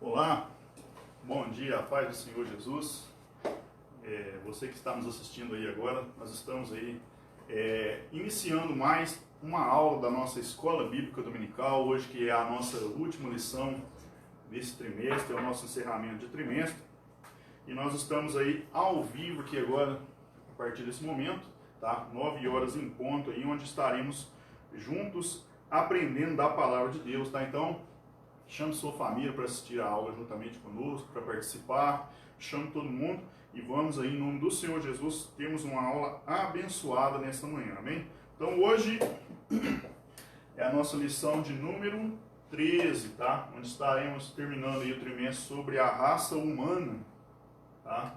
Olá, bom dia, a paz do Senhor Jesus. Você que está nos assistindo aí agora, nós estamos aí iniciando mais uma aula da nossa Escola Bíblica Dominical, hoje que é a nossa última lição desse trimestre, é o nosso encerramento de trimestre. E nós estamos aí ao vivo aqui agora, a partir desse momento, tá? 9 horas em ponto aí, onde estaremos juntos aprendendo da Palavra de Deus, tá? Então, chame sua família para assistir a aula juntamente conosco, para participar, chame todo mundo e vamos aí, em nome do Senhor Jesus, temos uma aula abençoada nesta manhã, amém? Então, hoje é a nossa lição de número 13, tá? Onde estaremos terminando aí o trimestre sobre a raça humana, tá?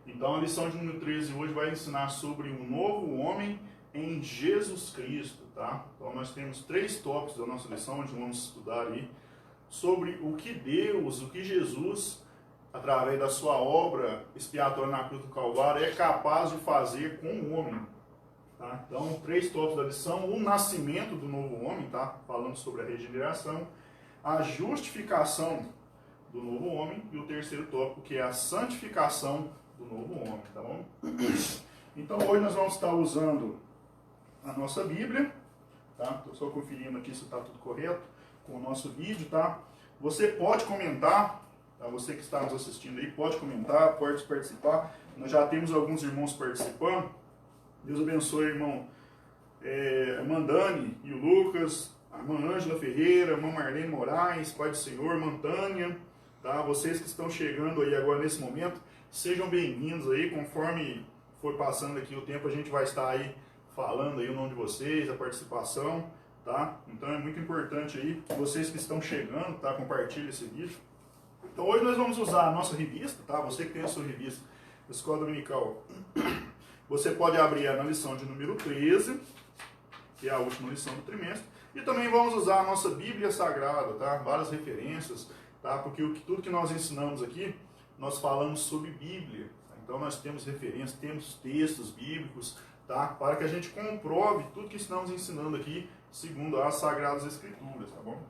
Então, a lição de número 13 hoje vai ensinar sobre o novo homem em Jesus Cristo, tá? Então, nós temos 3 tópicos da nossa lição, onde vamos estudar aí sobre o que Deus, o que Jesus, através da sua obra expiatória na cruz do Calvário, é capaz de fazer com o homem. Tá? Então, 3 tópicos da lição: o nascimento do novo homem, tá? Falando sobre a regeneração, a justificação do novo homem, e o terceiro tópico, que é a santificação do novo homem, tá bom? Então, hoje nós vamos estar usando a nossa Bíblia, tá? Estou só conferindo aqui se está tudo correto com o nosso vídeo, tá? Você pode comentar, tá? Você que está nos assistindo aí, pode comentar, pode participar. Nós já temos alguns irmãos participando. Deus abençoe, irmão Mandani e o Lucas, a irmã Ângela Ferreira, a irmã Marlene Moraes, Pai do Senhor, Mantânia, tá? Vocês que estão chegando aí agora nesse momento, sejam bem-vindos aí. Conforme for passando aqui o tempo, a gente vai estar aí falando aí o nome de vocês, a participação, tá? Então é muito importante aí, vocês que estão chegando, tá? Compartilhe esse vídeo. Então hoje nós vamos usar a nossa revista, tá? Você que tem a sua revista Escola Dominical, você pode abrir na lição de número 13, que é a última lição do trimestre, e também vamos usar a nossa Bíblia Sagrada, tá? Várias referências, tá? Porque tudo que nós ensinamos aqui, nós falamos sobre Bíblia. Tá? Então nós temos referências, temos textos bíblicos, tá? Para que a gente comprove tudo que estamos ensinando aqui, segundo as Sagradas Escrituras, tá bom?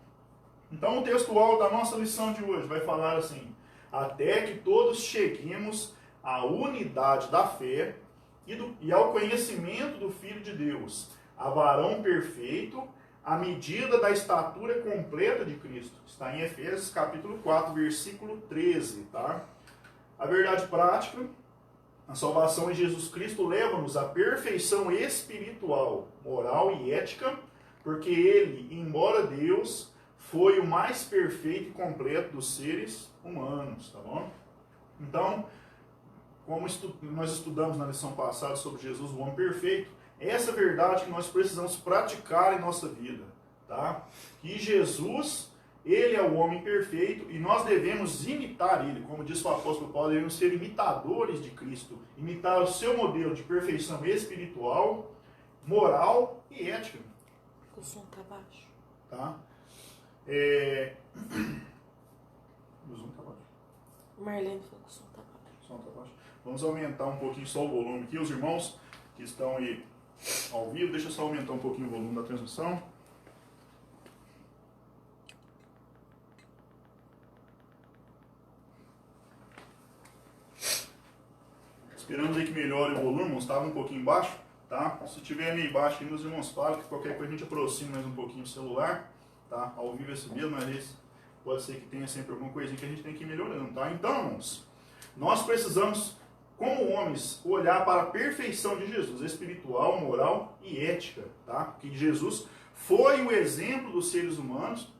Então o textual da nossa lição de hoje vai falar assim: até que todos cheguemos à unidade da fé e ao conhecimento do Filho de Deus, a varão perfeito, à medida da estatura completa de Cristo. Está em Efésios capítulo 4, versículo 13, tá? A verdade prática: a salvação em Jesus Cristo leva-nos à perfeição espiritual, moral e ética, porque Ele, embora Deus, foi o mais perfeito e completo dos seres humanos, tá bom? Então, como nós estudamos na lição passada sobre Jesus, o homem perfeito, essa é a verdade que nós precisamos praticar em nossa vida, tá? Que Jesus, Ele é o homem perfeito e nós devemos imitar Ele, como diz o apóstolo Paulo, devemos ser imitadores de Cristo, imitar o seu modelo de perfeição espiritual, moral e ética. O som tá baixo. Tá? O som tá baixo. Marlene falou que o som tá baixo. O som tá baixo. Vamos aumentar um pouquinho só o volume aqui. Os irmãos que estão aí ao vivo, deixa eu só aumentar um pouquinho o volume da transmissão. Esperamos aí que melhore o volume, estava um pouquinho baixo, tá? Se tiver meio baixo aí, meus irmãos falam que qualquer coisa a gente aproxima mais um pouquinho o celular, tá? Ao vivo é assim mesmo, mas pode ser que tenha sempre alguma coisinha que a gente tem que ir melhorando, tá? Então, irmãos, nós precisamos, como homens, olhar para a perfeição de Jesus, espiritual, moral e ética, tá? Porque Jesus foi o exemplo dos seres humanos,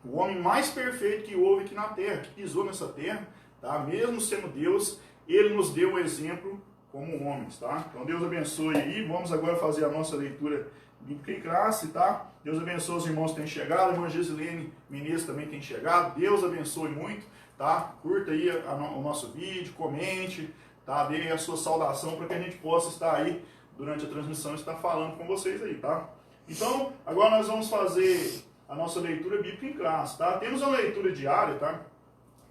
o homem mais perfeito que houve aqui na terra, que pisou nessa terra, tá? Mesmo sendo Deus, Ele nos deu o exemplo como homens, tá? Então Deus abençoe aí. Vamos agora fazer a nossa leitura bíblica em classe, tá? Deus abençoe os irmãos que têm chegado. A irmã Gisilene Menezes também tem chegado. Deus abençoe muito, tá? Curta aí o nosso vídeo, comente, tá? Dê a sua saudação para que a gente possa estar aí durante a transmissão e estar falando com vocês aí, tá? Então, agora nós vamos fazer a nossa leitura bíblica em classe, tá? Temos uma leitura diária, tá?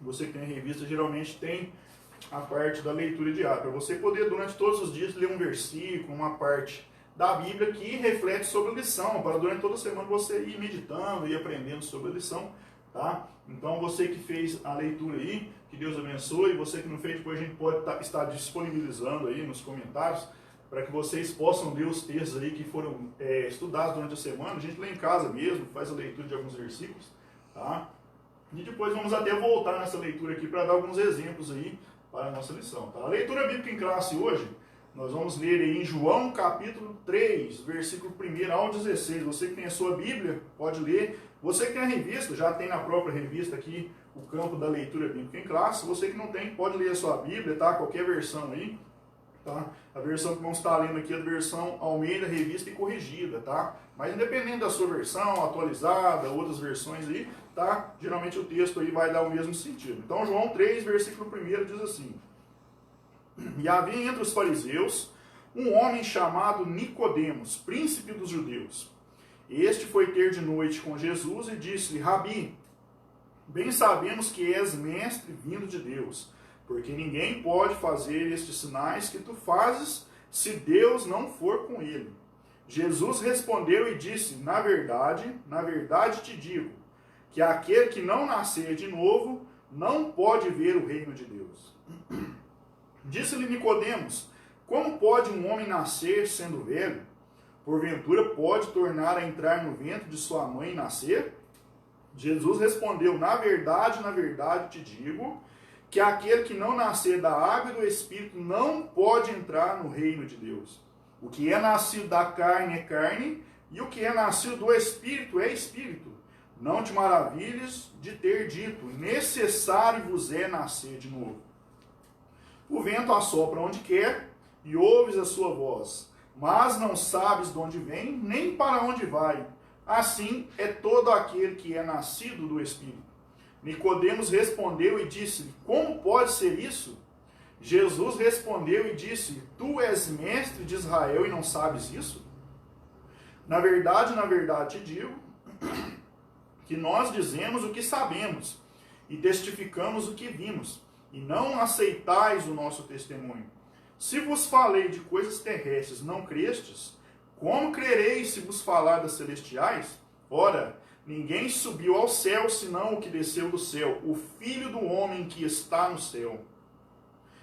Você que tem revista geralmente tem a parte da leitura diária, para você poder durante todos os dias ler um versículo, uma parte da Bíblia que reflete sobre a lição, para durante toda a semana você ir meditando e aprendendo sobre a lição, tá? Então você que fez a leitura aí, que Deus abençoe, e você que não fez, depois a gente pode estar disponibilizando aí nos comentários, para que vocês possam ler os textos aí que foram estudados durante a semana, a gente lê em casa mesmo, faz a leitura de alguns versículos, tá? E depois vamos até voltar nessa leitura aqui para dar alguns exemplos aí para a nossa lição, tá? A leitura bíblica em classe hoje, nós vamos ler aí em João capítulo 3, versículo 1 ao 16. Você que tem a sua Bíblia, pode ler. Você que tem a revista, já tem na própria revista aqui o campo da leitura bíblica em classe. Você que não tem, pode ler a sua Bíblia, tá? Qualquer versão aí, tá? A versão que vamos estar lendo aqui é a versão Almeida, revista e corrigida, tá? Mas independente da sua versão, atualizada, outras versões aí, tá? Geralmente o texto aí vai dar o mesmo sentido. Então João 3, versículo 1 diz assim: E havia entre os fariseus um homem chamado Nicodemos, príncipe dos judeus. Este foi ter de noite com Jesus e disse-lhe: Rabi, bem sabemos que és mestre vindo de Deus, porque ninguém pode fazer estes sinais que tu fazes se Deus não for com ele. Jesus respondeu e disse: na verdade te digo, que aquele que não nascer de novo não pode ver o reino de Deus. Disse-lhe Nicodemos: como pode um homem nascer sendo velho? Porventura pode tornar a entrar no ventre de sua mãe e nascer? Jesus respondeu: na verdade te digo, que aquele que não nascer da água e do Espírito não pode entrar no reino de Deus. O que é nascido da carne é carne, e o que é nascido do Espírito é Espírito. Não te maravilhes de ter dito: necessário vos é nascer de novo. O vento assopra onde quer, e ouves a sua voz, mas não sabes de onde vem, nem para onde vai. Assim é todo aquele que é nascido do Espírito. Nicodemos respondeu e disse: como pode ser isso? Jesus respondeu e disse: tu és mestre de Israel e não sabes isso? Na verdade te digo, que nós dizemos o que sabemos, e testificamos o que vimos, e não aceitais o nosso testemunho. Se vos falei de coisas terrestres, não crestes, como crereis se vos falar das celestiais? Ora, ninguém subiu ao céu, senão o que desceu do céu, o Filho do homem que está no céu.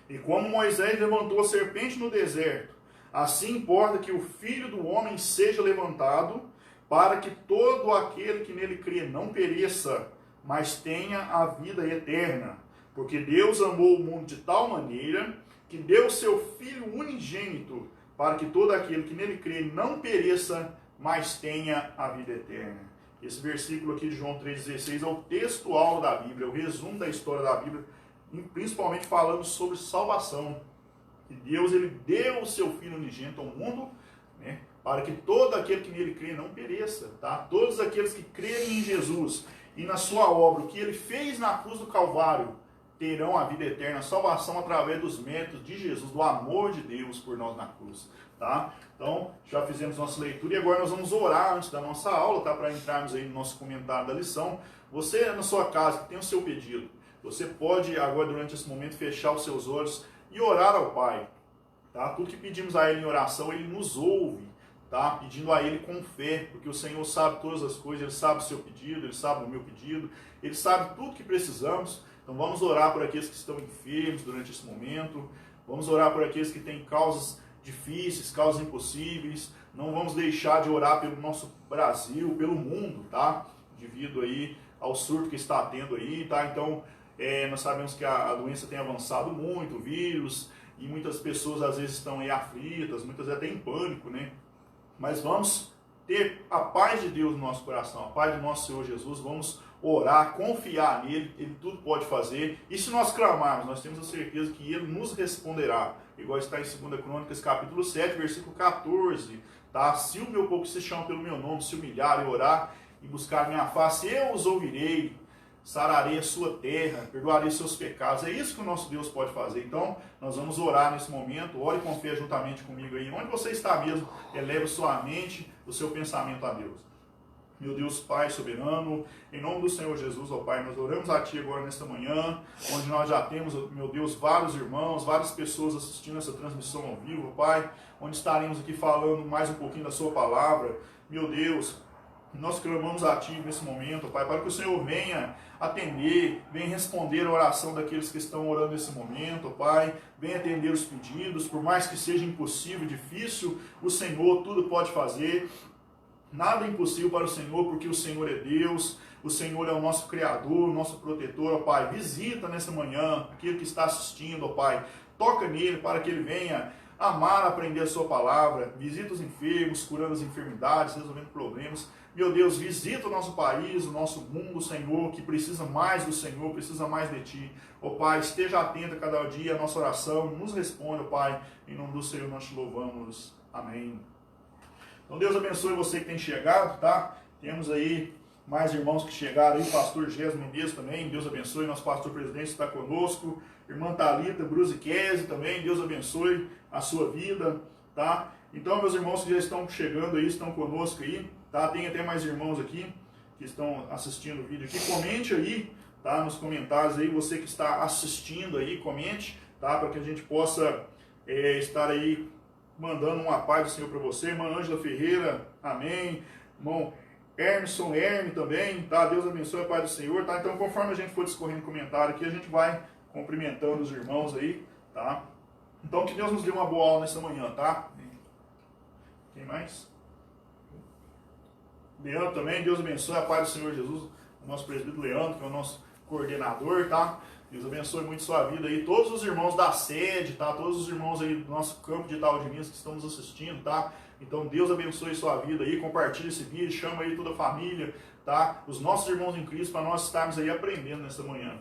E como Moisés levantou a serpente no deserto, assim importa que o Filho do homem seja levantado, para que todo aquele que nele crê não pereça, mas tenha a vida eterna. Porque Deus amou o mundo de tal maneira que deu seu Filho unigênito, para que todo aquele que nele crê não pereça, mas tenha a vida eterna. Esse versículo aqui de João 3,16 é o textual da Bíblia, é o resumo da história da Bíblia, principalmente falando sobre salvação. Que Deus ele deu o seu Filho unigênito ao mundo, né, para que todo aquele que nele crê não pereça. Tá? Todos aqueles que crerem em Jesus e na sua obra, o que ele fez na cruz do Calvário, terão a vida eterna, a salvação através dos méritos de Jesus, do amor de Deus por nós na cruz, tá? Então, já fizemos nossa leitura e agora nós vamos orar antes da nossa aula, tá? Para entrarmos aí no nosso comentário da lição. Você na sua casa que tem o seu pedido, você pode agora durante esse momento fechar os seus olhos e orar ao Pai, tá? Tudo que pedimos a Ele em oração, Ele nos ouve, tá? Pedindo a Ele com fé, porque o Senhor sabe todas as coisas, Ele sabe o seu pedido, Ele sabe o meu pedido, Ele sabe tudo que precisamos. Então vamos orar por aqueles que estão enfermos durante esse momento, vamos orar por aqueles que têm causas difíceis, causas impossíveis, não vamos deixar de orar pelo nosso Brasil, pelo mundo, tá? Devido aí ao surto que está tendo aí, tá? Então, nós sabemos que a doença tem avançado muito, o vírus, e muitas pessoas às vezes estão aí aflitas, muitas até em pânico, né? Mas vamos ter a paz de Deus no nosso coração, a paz do nosso Senhor Jesus, vamos orar, confiar nele, ele tudo pode fazer, e se nós clamarmos, nós temos a certeza que ele nos responderá, igual está em 2 Crônicas, capítulo 7, versículo 14, tá? Se o meu povo que se chama pelo meu nome, se humilhar e orar, e buscar minha face, eu os ouvirei, sararei a sua terra, perdoarei seus pecados, é isso que o nosso Deus pode fazer. Então, nós vamos orar nesse momento, ore com fé juntamente comigo aí, onde você está mesmo, eleve sua mente, o seu pensamento a Deus. Meu Deus, Pai soberano, em nome do Senhor Jesus, ó Pai, nós oramos a Ti agora nesta manhã, onde nós já temos, meu Deus, vários irmãos, várias pessoas assistindo essa transmissão ao vivo, ó Pai, onde estaremos aqui falando mais um pouquinho da Sua palavra. Meu Deus, nós clamamos a Ti nesse momento, ó Pai, para que o Senhor venha atender, venha responder a oração daqueles que estão orando nesse momento, ó Pai, venha atender os pedidos, por mais que seja impossível, difícil, o Senhor tudo pode fazer. Nada é impossível para o Senhor, porque o Senhor é Deus, o Senhor é o nosso Criador, o nosso protetor, ó Pai. Visita nessa manhã aquele que está assistindo, ó Pai. Toca nele para que ele venha amar, aprender a sua palavra. Visita os enfermos, curando as enfermidades, resolvendo problemas. Meu Deus, visita o nosso país, o nosso mundo, Senhor, que precisa mais do Senhor, precisa mais de Ti. Ó Pai, esteja atento a cada dia a nossa oração, nos responda, ó Pai. Em nome do Senhor nós te louvamos. Amém. Então Deus abençoe você que tem chegado, tá? Temos aí mais irmãos que chegaram aí, pastor Gésio Mendes também, Deus abençoe, nosso pastor presidente está conosco, irmã Thalita Brusichese também, Deus abençoe a sua vida, tá? Então meus irmãos que já estão chegando aí, estão conosco aí, tá? Tem até mais irmãos aqui que estão assistindo o vídeo aqui, comente aí, tá? Nos comentários aí, você que está assistindo aí, comente, tá? Para que a gente possa estar aí mandando uma paz do Senhor para você, irmã Ângela Ferreira, amém, irmão Hermeson Herme também, tá? Deus abençoe a paz do Senhor, tá? Então, conforme a gente for discorrendo comentário aqui, a gente vai cumprimentando os irmãos aí, tá? Então, que Deus nos dê uma boa aula nessa manhã, tá? Quem mais? Leandro também, Deus abençoe a paz do Senhor Jesus, o nosso presbítero Leandro, que é o nosso coordenador, tá? Deus abençoe muito sua vida aí, todos os irmãos da sede, tá? Todos os irmãos aí do nosso campo de Itaú de Minas que estão nos assistindo, tá? Então Deus abençoe sua vida aí, compartilhe esse vídeo, chama aí toda a família, tá? Os nossos irmãos em Cristo, para nós estarmos aí aprendendo nessa manhã.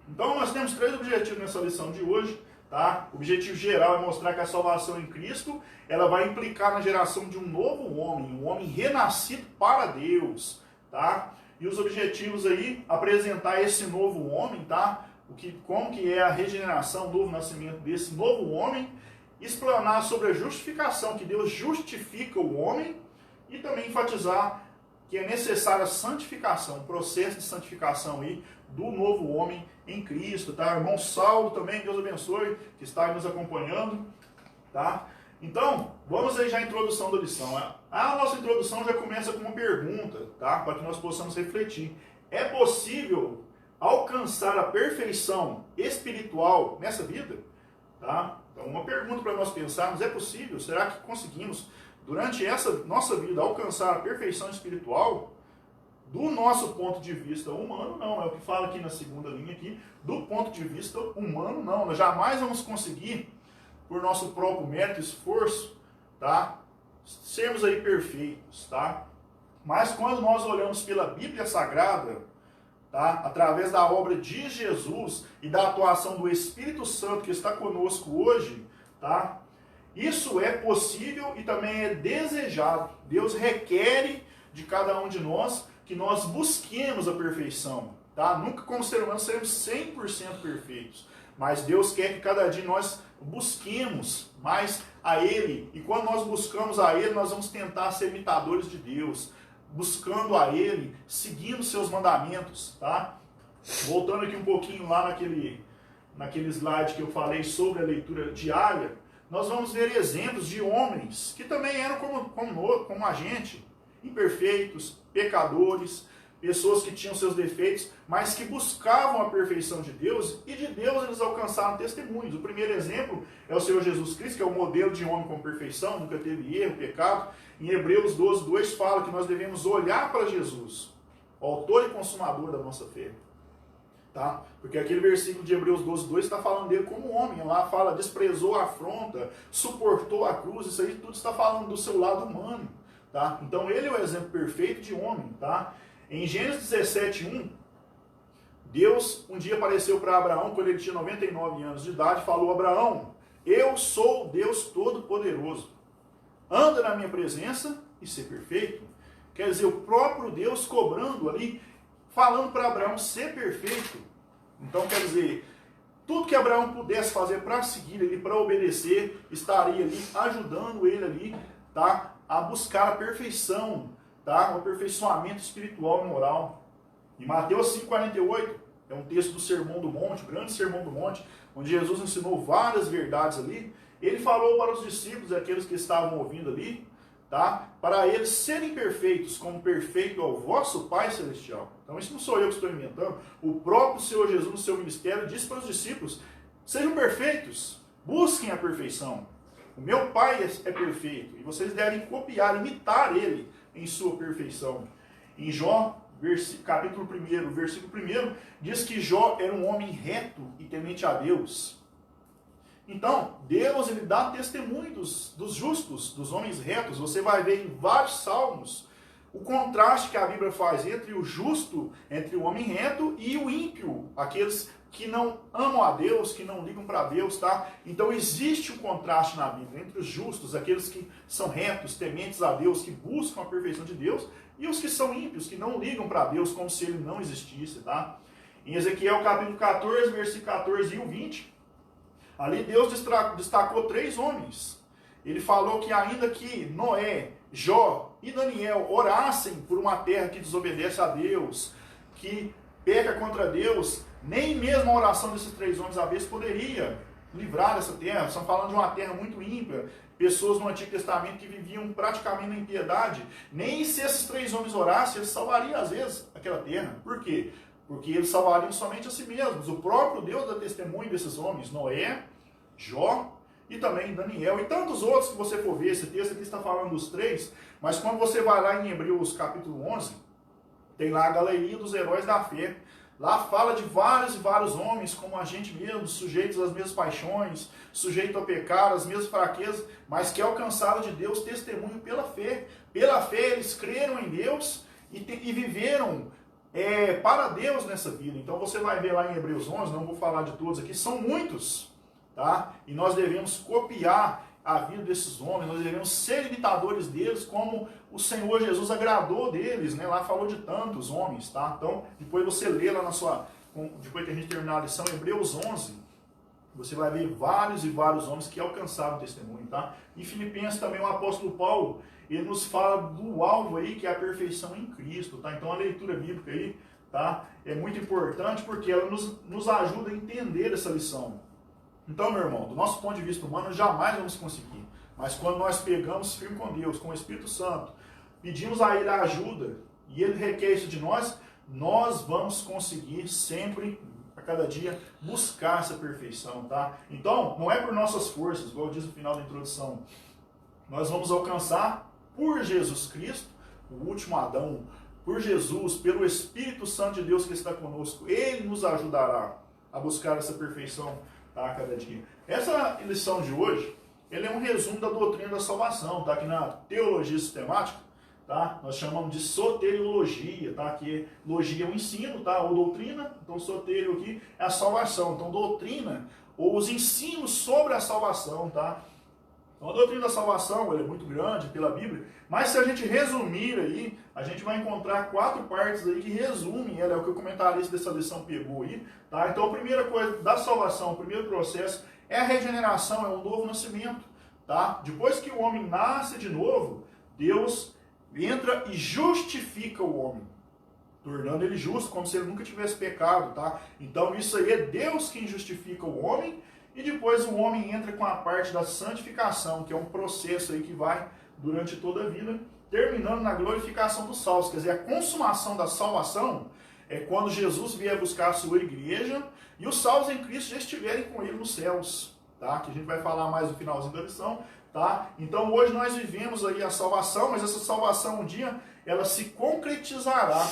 Então nós temos 3 objetivos nessa lição de hoje, tá? O objetivo geral é mostrar que a salvação em Cristo, ela vai implicar na geração de um novo homem, um homem renascido para Deus, tá? E os objetivos aí, apresentar esse novo homem, tá? Como que é a regeneração, o novo nascimento desse novo homem, explanar sobre a justificação, que Deus justifica o homem, e também enfatizar que é necessária a santificação, o processo de santificação aí do novo homem em Cristo, tá? O irmão Saulo também, Deus abençoe, que está aí nos acompanhando, tá? Então, vamos aí já à introdução da lição. A nossa introdução já começa com uma pergunta, tá? Para que nós possamos refletir. É possível alcançar a perfeição espiritual nessa vida? Tá? Então, uma pergunta para nós pensarmos, é possível? Será que conseguimos, durante essa nossa vida, alcançar a perfeição espiritual? Do nosso ponto de vista humano, não. É o que fala aqui na segunda linha aqui. Do ponto de vista humano, não. Nós jamais vamos conseguir, por nosso próprio mérito e esforço, tá? Sermos aí perfeitos, tá? Mas quando nós olhamos pela Bíblia Sagrada, tá? Através da obra de Jesus e da atuação do Espírito Santo que está conosco hoje, tá? Isso é possível e também é desejado. Deus requer de cada um de nós que nós busquemos a perfeição, tá? Nunca como ser humano seremos 100% perfeitos, mas Deus quer que cada dia nós busquemos mais a Ele, e quando nós buscamos a Ele, nós vamos tentar ser imitadores de Deus, buscando a Ele, seguindo seus mandamentos, tá? Voltando aqui um pouquinho lá naquele slide que eu falei sobre a leitura diária, nós vamos ver exemplos de homens que também eram como a gente, imperfeitos, pecadores, pessoas que tinham seus defeitos, mas que buscavam a perfeição de Deus, e de Deus eles alcançaram testemunhos. O primeiro exemplo é o Senhor Jesus Cristo, que é o modelo de homem com perfeição, nunca teve erro, pecado. Em Hebreus 12, 2 fala que nós devemos olhar para Jesus, o autor e consumador da nossa fé. Tá? Porque aquele versículo de Hebreus 12, 2 está falando dele como homem. Lá fala, desprezou a afronta, suportou a cruz, isso aí tudo está falando do seu lado humano. Tá? Então ele é o exemplo perfeito de homem. Tá? Em Gênesis 17:1, Deus um dia apareceu para Abraão, quando ele tinha 99 anos de idade, falou: Abraão, eu sou o Deus Todo-Poderoso, anda na minha presença e ser perfeito. Quer dizer, o próprio Deus cobrando ali, falando para Abraão ser perfeito. Então, quer dizer, tudo que Abraão pudesse fazer para seguir ele, para obedecer, estaria ali ajudando ele ali, tá? A buscar a perfeição, tá? O aperfeiçoamento espiritual e moral. Em Mateus 5,48, é um texto do Sermão do Monte, o grande Sermão do Monte, onde Jesus ensinou várias verdades ali. Ele falou para os discípulos, aqueles que estavam ouvindo ali, tá? Para eles serem perfeitos, como perfeito é o vosso Pai Celestial. Então isso não sou eu que estou inventando. O próprio Senhor Jesus, no seu ministério, disse para os discípulos: sejam perfeitos, busquem a perfeição. O meu Pai é perfeito, e vocês devem copiar, imitar Ele em sua perfeição. Em Jó, capítulo 1, versículo 1, diz que Jó era um homem reto e temente a Deus. Então, Deus, ele dá testemunho dos justos, dos homens retos. Você vai ver em vários salmos o contraste que a Bíblia faz entre o justo, entre o homem reto e o ímpio, aqueles que não amam a Deus, que não ligam para Deus, tá? Então existe um contraste na Bíblia entre os justos, aqueles que são retos, tementes a Deus, que buscam a perfeição de Deus, e os que são ímpios, que não ligam para Deus como se ele não existisse, tá? Em Ezequiel capítulo 14, versículo 14 e o 20, ali Deus destacou 3 homens. Ele falou que ainda que Noé, Jó e Daniel orassem por uma terra que desobedece a Deus, que peca contra Deus, nem mesmo a oração desses 3 homens à vez poderia livrar dessa terra. Estamos falando de uma terra muito ímpia, pessoas no Antigo Testamento que viviam praticamente na impiedade. Nem se esses 3 homens orassem, eles salvariam às vezes aquela terra. Por quê? Porque eles salvariam somente a si mesmos. O próprio Deus dá testemunho desses homens, Noé, Jó e também Daniel, e tantos outros que você for ver. Esse texto aqui está falando dos 3, mas quando você vai lá em Hebreus capítulo 11, tem lá a galeria dos heróis da fé. Lá fala de vários e vários homens, como a gente mesmo, sujeitos às mesmas paixões, sujeitos ao pecado, às mesmas fraquezas, mas que alcançaram de Deus testemunho pela fé. Pela fé eles creram em Deus e viveram para Deus nessa vida. Então você vai ver lá em Hebreus 11, não vou falar de todos aqui, são muitos, tá? E nós devemos copiar a vida desses homens, nós devemos ser imitadores deles, como o Senhor Jesus agradou deles, né? Lá falou de tantos homens, tá? Então, depois você lê lá depois que a gente terminar a lição, Hebreus 11, você vai ver vários e vários homens que alcançaram o testemunho, tá? Em Filipenses também o apóstolo Paulo, ele nos fala do alvo aí, que é a perfeição em Cristo, tá? Então a leitura bíblica aí, tá? É muito importante porque ela nos ajuda a entender essa lição. Então, meu irmão, do nosso ponto de vista humano, jamais vamos conseguir. Mas quando nós pegamos firme com Deus, com o Espírito Santo, pedimos a Ele a ajuda, e Ele requer isso de nós, nós vamos conseguir sempre, a cada dia, buscar essa perfeição, tá? Então, não é por nossas forças, igual diz no final da introdução. Nós vamos alcançar por Jesus Cristo, o último Adão, por Jesus, pelo Espírito Santo de Deus que está conosco. Ele nos ajudará a buscar essa perfeição, tá, cada dia. Essa lição de hoje, ele é um resumo da doutrina da salvação, tá? Aqui na teologia sistemática, tá? Nós chamamos de soteriologia, tá? Que logia é o ensino, tá? Ou doutrina. Então soterio aqui é a salvação. Então doutrina ou os ensinos sobre a salvação, tá? Então a doutrina da salvação, ela é muito grande pela Bíblia, mas se a gente resumir aí, a gente vai encontrar 4 partes aí que resumem ela, é o que o comentarista dessa lição pegou aí, tá? Então a primeira coisa da salvação, o primeiro processo é a regeneração, é um novo nascimento, tá? Depois que o homem nasce de novo, Deus entra e justifica o homem, tornando ele justo, como se ele nunca tivesse pecado, tá? Então isso aí é Deus quem justifica o homem. E depois o homem entra com a parte da santificação, que é um processo aí que vai durante toda a vida, terminando na glorificação dos salvos. Quer dizer, a consumação da salvação é quando Jesus vier buscar a sua igreja e os salvos em Cristo já estiverem com ele nos céus, tá? Que a gente vai falar mais no finalzinho da lição, tá? Então hoje nós vivemos aí a salvação, mas essa salvação um dia ela se concretizará.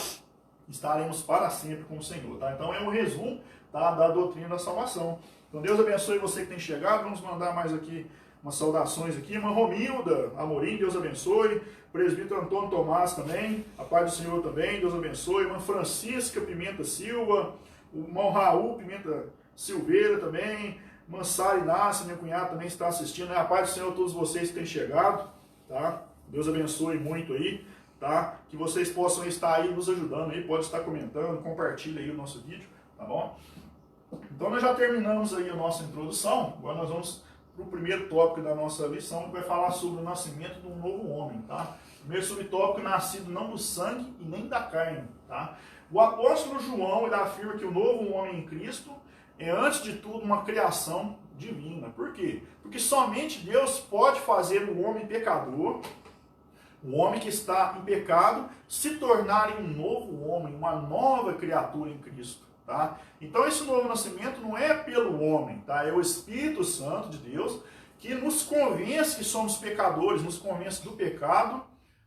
Estaremos para sempre com o Senhor, tá? Então é um resumo, tá, da doutrina da salvação. Então Deus abençoe você que tem chegado. Vamos mandar mais aqui umas saudações aqui. Irmã Romilda Amorim, Deus abençoe. Presbítero Antônio Tomás também, a paz do Senhor também, Deus abençoe. Irmã Francisca Pimenta Silva, o irmão Raul Pimenta Silveira também, irmã Sara Inácia, minha cunhada também está assistindo. A paz do Senhor a todos vocês que têm chegado, tá? Deus abençoe muito aí, tá? Que vocês possam estar aí nos ajudando aí, pode estar comentando, compartilha aí o nosso vídeo, tá bom? Então nós já terminamos aí a nossa introdução, agora nós vamos para o primeiro tópico da nossa lição, que vai falar sobre o nascimento de um novo homem, tá? Primeiro subtópico, nascido não do sangue e nem da carne, tá? O apóstolo João, ele afirma que o novo homem em Cristo é, antes de tudo, uma criação divina. Por quê? Porque somente Deus pode fazer o homem pecador, o homem que está em pecado, se tornar um novo homem, uma nova criatura em Cristo. Tá? Então esse novo nascimento não é pelo homem, tá? É o Espírito Santo de Deus que nos convence que somos pecadores, nos convence do pecado,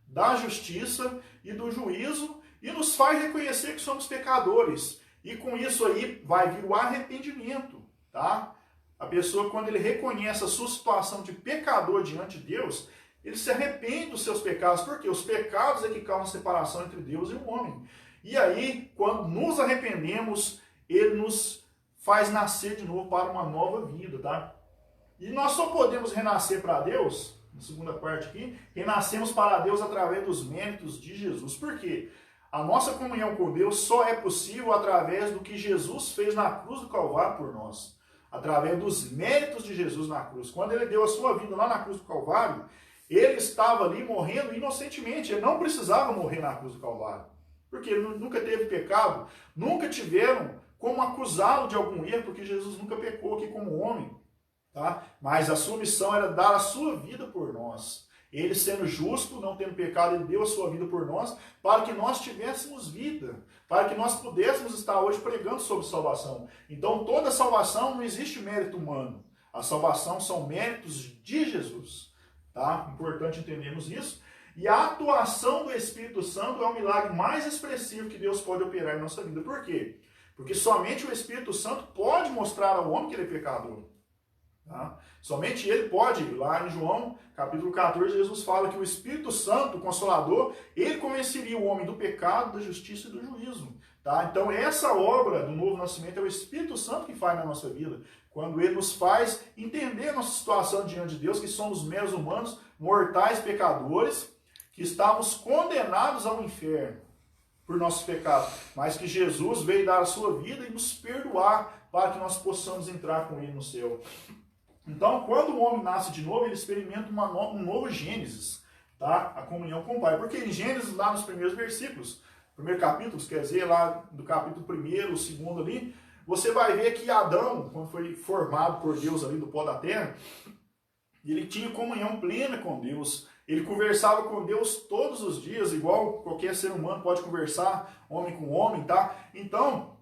da justiça e do juízo e nos faz reconhecer que somos pecadores. E com isso aí vai vir o arrependimento. Tá? A pessoa, quando ele reconhece a sua situação de pecador diante de Deus, ele se arrepende dos seus pecados, porque os pecados é que causam separação entre Deus e o homem. E aí, quando nos arrependemos, ele nos faz nascer de novo para uma nova vida, tá? E nós só podemos renascer para Deus, na segunda parte aqui, renascemos para Deus através dos méritos de Jesus. Por quê? A nossa comunhão com Deus só é possível através do que Jesus fez na cruz do Calvário por nós. Através dos méritos de Jesus na cruz. Quando ele deu a sua vida lá na cruz do Calvário, ele estava ali morrendo inocentemente. Ele não precisava morrer na cruz do Calvário. Porque ele nunca teve pecado. Nunca tiveram como acusá-lo de algum erro, porque Jesus nunca pecou aqui como homem. Tá? Mas a sua missão era dar a sua vida por nós. Ele sendo justo, não tendo pecado, ele deu a sua vida por nós, para que nós tivéssemos vida, para que nós pudéssemos estar hoje pregando sobre salvação. Então toda salvação não existe mérito humano. A salvação são méritos de Jesus. Tá? Importante entendermos isso. E a atuação do Espírito Santo é o milagre mais expressivo que Deus pode operar em nossa vida. Por quê? Porque somente o Espírito Santo pode mostrar ao homem que ele é pecador. Tá? Somente ele pode. Lá em João, capítulo 14, Jesus fala que o Espírito Santo, o Consolador, ele convenceria o homem do pecado, da justiça e do juízo. Tá? Então essa obra do novo nascimento é o Espírito Santo que faz na nossa vida. Quando ele nos faz entender a nossa situação diante de Deus, que somos meros humanos, mortais pecadores, que estávamos condenados ao inferno por nossos pecados, mas que Jesus veio dar a sua vida e nos perdoar para que nós possamos entrar com ele no céu. Então, quando o homem nasce de novo, ele experimenta um novo Gênesis, tá? A comunhão com o Pai. Porque em Gênesis, lá nos primeiros versículos, primeiro capítulo, quer dizer, lá do capítulo 1º, o 2º ali, você vai ver que Adão, quando foi formado por Deus ali do pó da terra, ele tinha comunhão plena com Deus. Ele conversava com Deus todos os dias, igual qualquer ser humano pode conversar, homem com homem, tá? Então,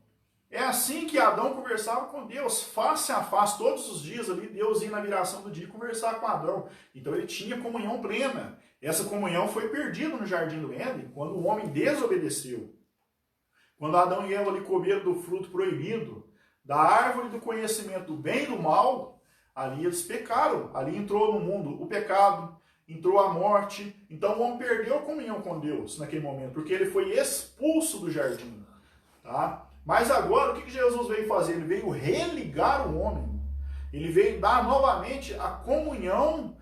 é assim que Adão conversava com Deus, face a face, todos os dias ali, Deus ia na viração do dia conversar com Adão. Então ele tinha comunhão plena. Essa comunhão foi perdida no jardim do Éden, quando o homem desobedeceu. Quando Adão e Eva ali comeram do fruto proibido, da árvore do conhecimento do bem e do mal, ali eles pecaram, ali entrou no mundo o pecado, entrou a morte. Então o homem perdeu a comunhão com Deus naquele momento, porque ele foi expulso do jardim. Tá? Mas agora, o que Jesus veio fazer? Ele veio religar o homem. Ele veio dar novamente a comunhão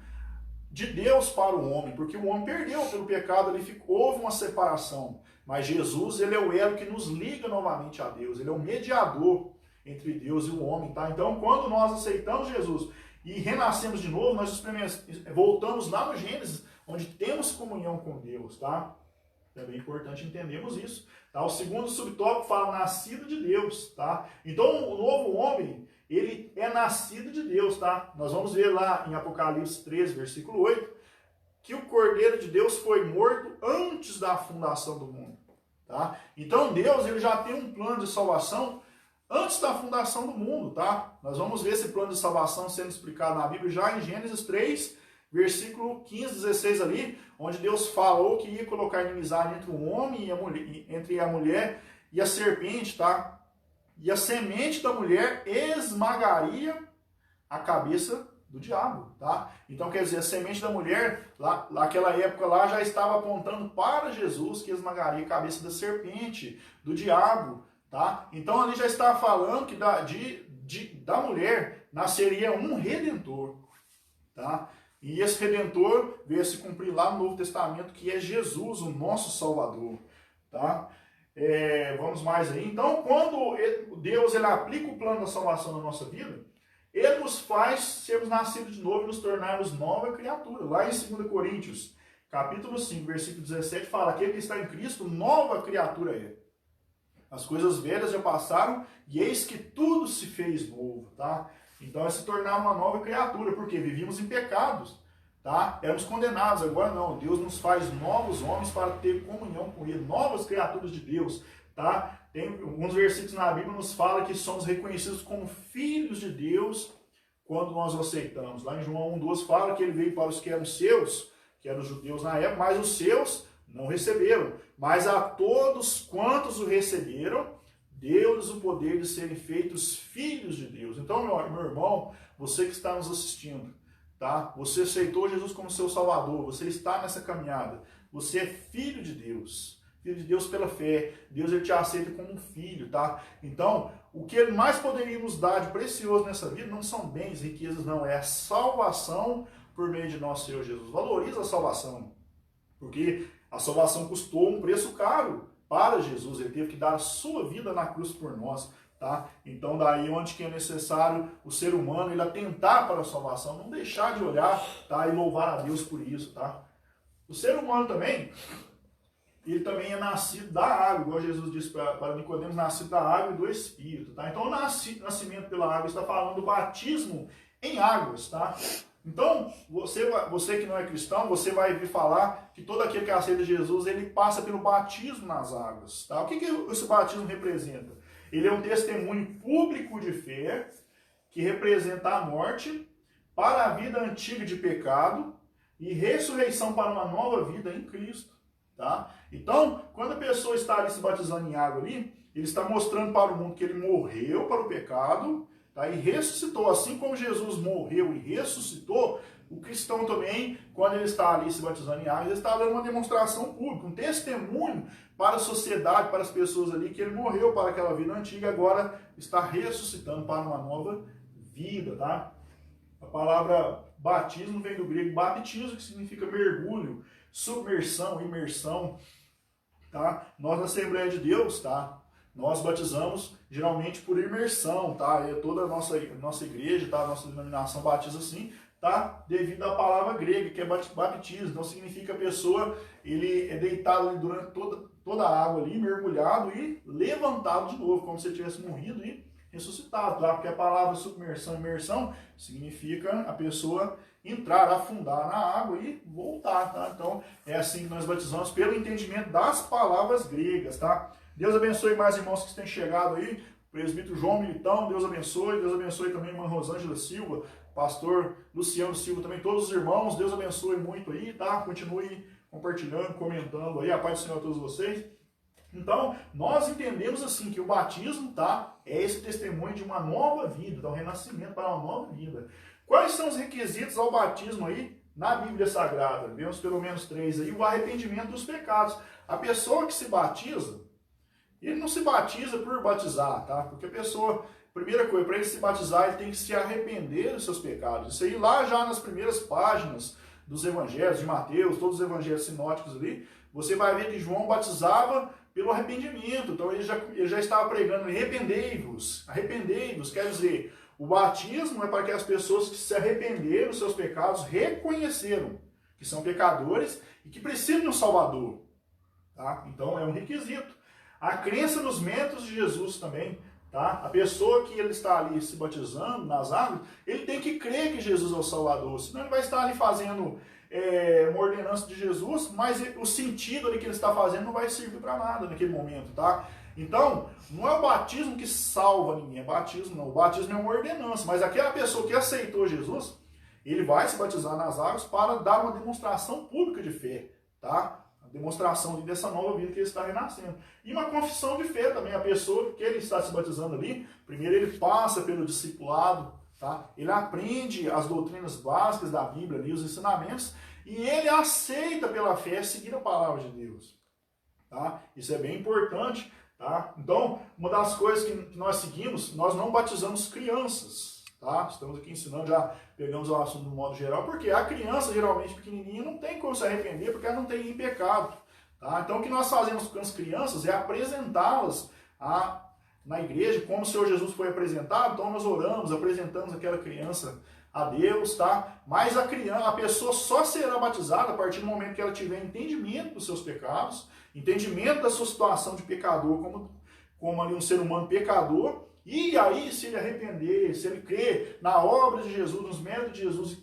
de Deus para o homem, porque o homem perdeu pelo pecado, houve uma separação. Mas Jesus, ele é o elo que nos liga novamente a Deus. Ele é o mediador entre Deus e o homem. Tá? Então, quando nós aceitamos Jesus e renascemos de novo, nós voltamos lá no Gênesis, onde temos comunhão com Deus. Tá? É bem importante entendermos isso. Tá? O segundo subtópico fala nascido de Deus. Tá? Então o novo homem, ele é nascido de Deus. Tá? Nós vamos ver lá em Apocalipse 13, versículo 8, que o Cordeiro de Deus foi morto antes da fundação do mundo. Tá? Então Deus, ele já tem um plano de salvação antes da fundação do mundo. Tá? Nós vamos ver esse plano de salvação sendo explicado na Bíblia já em Gênesis 3, versículo 15, 16 ali, onde Deus falou que ia colocar inimizade entre o homem e a mulher, entre a mulher e a serpente, tá? E a semente da mulher esmagaria a cabeça do diabo, tá? Então, quer dizer, a semente da mulher, lá naquela época lá, já estava apontando para Jesus, que esmagaria a cabeça da serpente, do diabo, tá? Então, ali já estava falando que da mulher nasceria um redentor, tá? E esse Redentor veio a se cumprir lá no Novo Testamento, que é Jesus, o nosso Salvador. Tá? Vamos mais aí. Então, quando Deus ele aplica o plano da salvação na nossa vida, Ele nos faz sermos nascidos de novo e nos tornarmos nova criatura. Lá em 2 Coríntios, capítulo 5, versículo 17, fala: aquele que está em Cristo, nova criatura é. As coisas velhas já passaram e eis que tudo se fez novo, tá? Então é se tornar uma nova criatura, porque vivíamos em pecados, tá? Éramos condenados, agora não. Deus nos faz novos homens para ter comunhão com Ele, novas criaturas de Deus, tá? Tem alguns versículos na Bíblia que nos fala que somos reconhecidos como filhos de Deus quando nós o aceitamos. Lá em João 1,12 fala que Ele veio para os que eram seus, que eram os judeus na época, mas os seus não receberam. Mas a todos quantos o receberam, deu-lhes o poder de serem feitos filhos de Deus. Então, meu irmão, você que está nos assistindo, tá? Você aceitou Jesus como seu Salvador, você está nessa caminhada, você é filho de Deus. Filho de Deus pela fé. Deus ele te aceita como um filho, tá? Então, o que Ele mais poderia nos dar de precioso nessa vida não são bens, riquezas, não. É a salvação por meio de nosso Senhor Jesus. Valoriza a salvação, porque a salvação custou um preço caro para Jesus. Ele teve que dar a sua vida na cruz por nós, tá? Então, daí onde que é necessário o ser humano ele atentar para a salvação, não deixar de olhar, tá? E louvar a Deus por isso, tá? O ser humano também, ele também é nascido da água, igual Jesus disse para Nicodemos, nascido da água e do Espírito, tá? Então, o nascimento pela água está falando do batismo em águas, tá? Então, você que não é cristão, você vai vir falar que todo aquele que aceita Jesus, ele passa pelo batismo nas águas, tá? O que esse batismo representa? Ele é um testemunho público de fé, que representa a morte para a vida antiga de pecado e ressurreição para uma nova vida em Cristo. Tá? Então, quando a pessoa está ali se batizando em água ali, ele está mostrando para o mundo que ele morreu para o pecado, tá? E ressuscitou. Assim como Jesus morreu e ressuscitou, o cristão também, quando ele está ali se batizando em água, ele está dando uma demonstração pública, um testemunho para a sociedade, para as pessoas ali, que ele morreu para aquela vida antiga e agora está ressuscitando para uma nova vida. Tá? A palavra batismo vem do grego baptizo, que significa mergulho, submersão, imersão, tá? Nós na Assembleia de Deus, tá? Nós batizamos geralmente por imersão, tá? E toda a nossa igreja, tá? A nossa denominação batiza assim, tá? Devido à palavra grega, que é baptismo. Então significa a pessoa, ele é deitado ali durante toda a água ali, mergulhado e levantado de novo, como se ele tivesse morrido e ressuscitado, tá? Porque a palavra submersão, imersão, significa a pessoa entrar, afundar na água e voltar, tá? Então, é assim que nós batizamos, pelo entendimento das palavras gregas, tá? Deus abençoe mais irmãos que têm chegado aí, presbítero João Militão, Deus abençoe também a irmã Rosângela Silva, pastor Luciano Silva, também todos os irmãos, Deus abençoe muito aí, tá? Continue compartilhando, comentando aí, a paz do Senhor a todos vocês. Então, nós entendemos assim que o batismo, tá? É esse testemunho de uma nova vida, tá? Um renascimento para uma nova vida. Quais são os requisitos ao batismo aí na Bíblia Sagrada? Vemos pelo menos 3 aí. O arrependimento dos pecados. A pessoa que se batiza, ele não se batiza por batizar, tá? Porque a pessoa, primeira coisa, para ele se batizar, ele tem que se arrepender dos seus pecados. Isso aí lá já nas primeiras páginas dos evangelhos, de Mateus, todos os evangelhos sinóticos ali, você vai ver que João batizava pelo arrependimento. Então ele já estava pregando, arrependei-vos, quer dizer, o batismo é para que as pessoas que se arrependeram dos seus pecados reconheceram que são pecadores e que precisam de um Salvador. Tá? Então é um requisito. A crença nos méritos de Jesus também. Tá? A pessoa que ele está ali se batizando nas águas, ele tem que crer que Jesus é o Salvador. Senão ele vai estar ali fazendo uma ordenança de Jesus, mas o sentido ali que ele está fazendo não vai servir para nada naquele momento. Tá? Então, não é o batismo que salva ninguém, é batismo não. O batismo é uma ordenança, mas aquela pessoa que aceitou Jesus, ele vai se batizar nas águas para dar uma demonstração pública de fé, tá? A demonstração dessa nova vida que ele está renascendo. E uma confissão de fé também, a pessoa que ele está se batizando ali, primeiro ele passa pelo discipulado, tá? Ele aprende as doutrinas básicas da Bíblia ali, os ensinamentos, e ele aceita pela fé seguir a palavra de Deus, tá? Isso é bem importante. Tá? Então, uma das coisas que nós seguimos, nós não batizamos crianças. Tá? Estamos aqui ensinando, já pegamos o assunto no modo geral, porque a criança, geralmente pequenininha, não tem como se arrepender, porque ela não tem pecado. Tá? Então, o que nós fazemos com as crianças é apresentá-las a na igreja, como o Senhor Jesus foi apresentado, então nós oramos, apresentamos aquela criança a Deus, tá? Mas a pessoa só será batizada a partir do momento que ela tiver entendimento dos seus pecados, entendimento da sua situação de pecador, como ali um ser humano pecador, e aí se ele arrepender, se ele crer na obra de Jesus, nos méritos de Jesus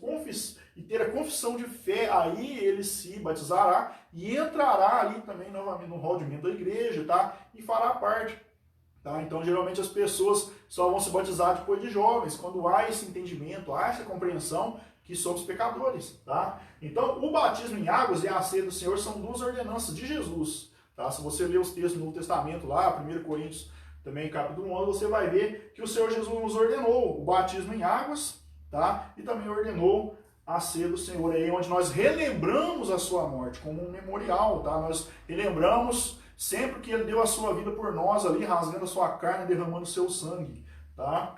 e ter a confissão de fé, aí ele se batizará e entrará ali também novamente no hall de membro da igreja, tá? E fará parte. Tá? Então, geralmente as pessoas só vão se batizar depois de jovens, quando há esse entendimento, há essa compreensão que somos pecadores. Tá? Então, o batismo em águas e a ceia do Senhor são duas ordenanças de Jesus. Tá? Se você ler os textos do Novo Testamento lá, 1 Coríntios, também capítulo 11, você vai ver que o Senhor Jesus nos ordenou o batismo em águas, tá? E também ordenou a ceia do Senhor, aí onde nós relembramos a sua morte, como um memorial. Tá? Nós relembramos sempre que ele deu a sua vida por nós ali, rasgando a sua carne, derramando o seu sangue, tá?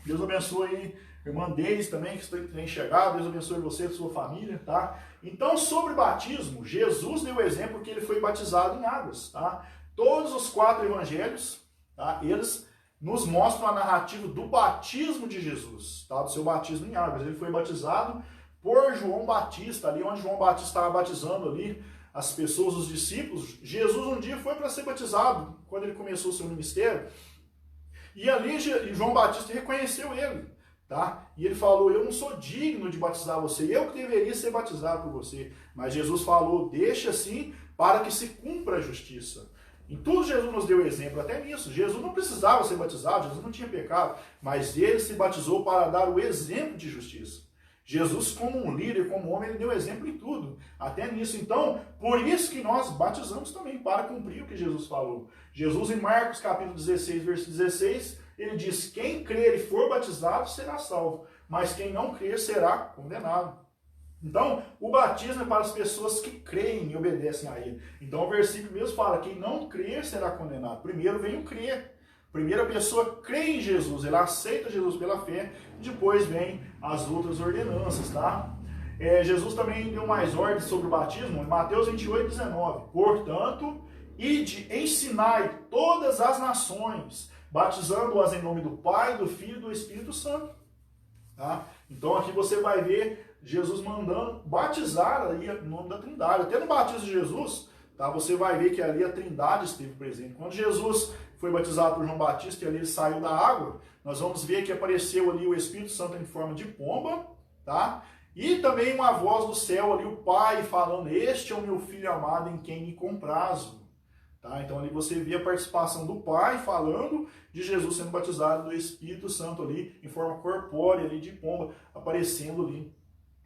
Deus abençoe aí, irmã Deise também, que tem chegado, Deus abençoe você e sua família, tá? Então, sobre batismo, Jesus deu o exemplo que ele foi batizado em águas, tá? Todos os 4 evangelhos, tá? Eles nos mostram a narrativa do batismo de Jesus, tá? Do seu batismo em águas. Ele foi batizado por João Batista, ali onde João Batista estava batizando ali as pessoas, os discípulos. Jesus um dia foi para ser batizado, quando ele começou o seu ministério, e ali João Batista reconheceu ele, tá? E ele falou, eu não sou digno de batizar você, eu que deveria ser batizado por você. Mas Jesus falou, deixa assim, para que se cumpra a justiça. Em tudo Jesus nos deu exemplo, até nisso. Jesus não precisava ser batizado, Jesus não tinha pecado, mas ele se batizou para dar o exemplo de justiça. Jesus, como um líder, como homem, ele deu exemplo em tudo, até nisso. Então, por isso que nós batizamos também, para cumprir o que Jesus falou. Jesus, em Marcos capítulo 16, versículo 16, ele diz, quem crer e for batizado será salvo, mas quem não crer será condenado. Então, o batismo é para as pessoas que creem e obedecem a ele. Então, o versículo mesmo fala, quem não crer será condenado. Primeiro vem o crer. Primeiro a pessoa crê em Jesus, ela aceita Jesus pela fé, depois vem as outras ordenanças, tá? Jesus também deu mais ordens sobre o batismo, em Mateus 28, 19. Portanto, ide, ensinai todas as nações, batizando-as em nome do Pai, do Filho e do Espírito Santo. Tá? Então aqui você vai ver Jesus mandando batizar ali o nome da Trindade. Até no batismo de Jesus, tá? Você vai ver que ali a Trindade esteve presente. Quando Jesus foi batizado por João Batista e ali ele saiu da água, nós vamos ver que apareceu ali o Espírito Santo em forma de pomba, tá? E também uma voz do céu ali, o Pai falando, este é o meu Filho amado em quem me comprazo. Tá? Então ali você vê a participação do Pai falando de Jesus sendo batizado, do Espírito Santo ali em forma corpórea ali de pomba aparecendo ali.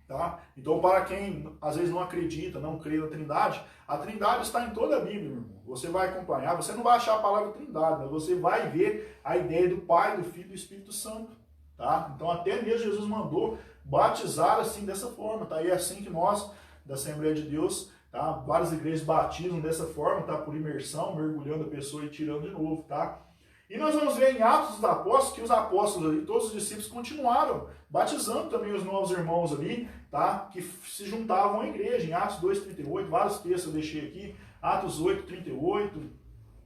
Tá? Então, para quem às vezes não acredita, não crê na Trindade, a Trindade está em toda a Bíblia, meu irmão. Você vai acompanhar, você não vai achar a palavra Trindade, mas você vai ver a ideia do Pai, do Filho e do Espírito Santo. Tá? Então, até mesmo Jesus mandou batizar assim, dessa forma. Tá? E é assim que nós, da Assembleia de Deus, tá? Várias igrejas batizam dessa forma, tá? Por imersão, mergulhando a pessoa e tirando de novo. Tá? E nós vamos ver em Atos dos Apóstolos que os apóstolos ali, todos os discípulos continuaram batizando também os novos irmãos ali, tá? Que se juntavam à igreja. Em Atos 2:38, vários textos eu deixei aqui, Atos 8:38,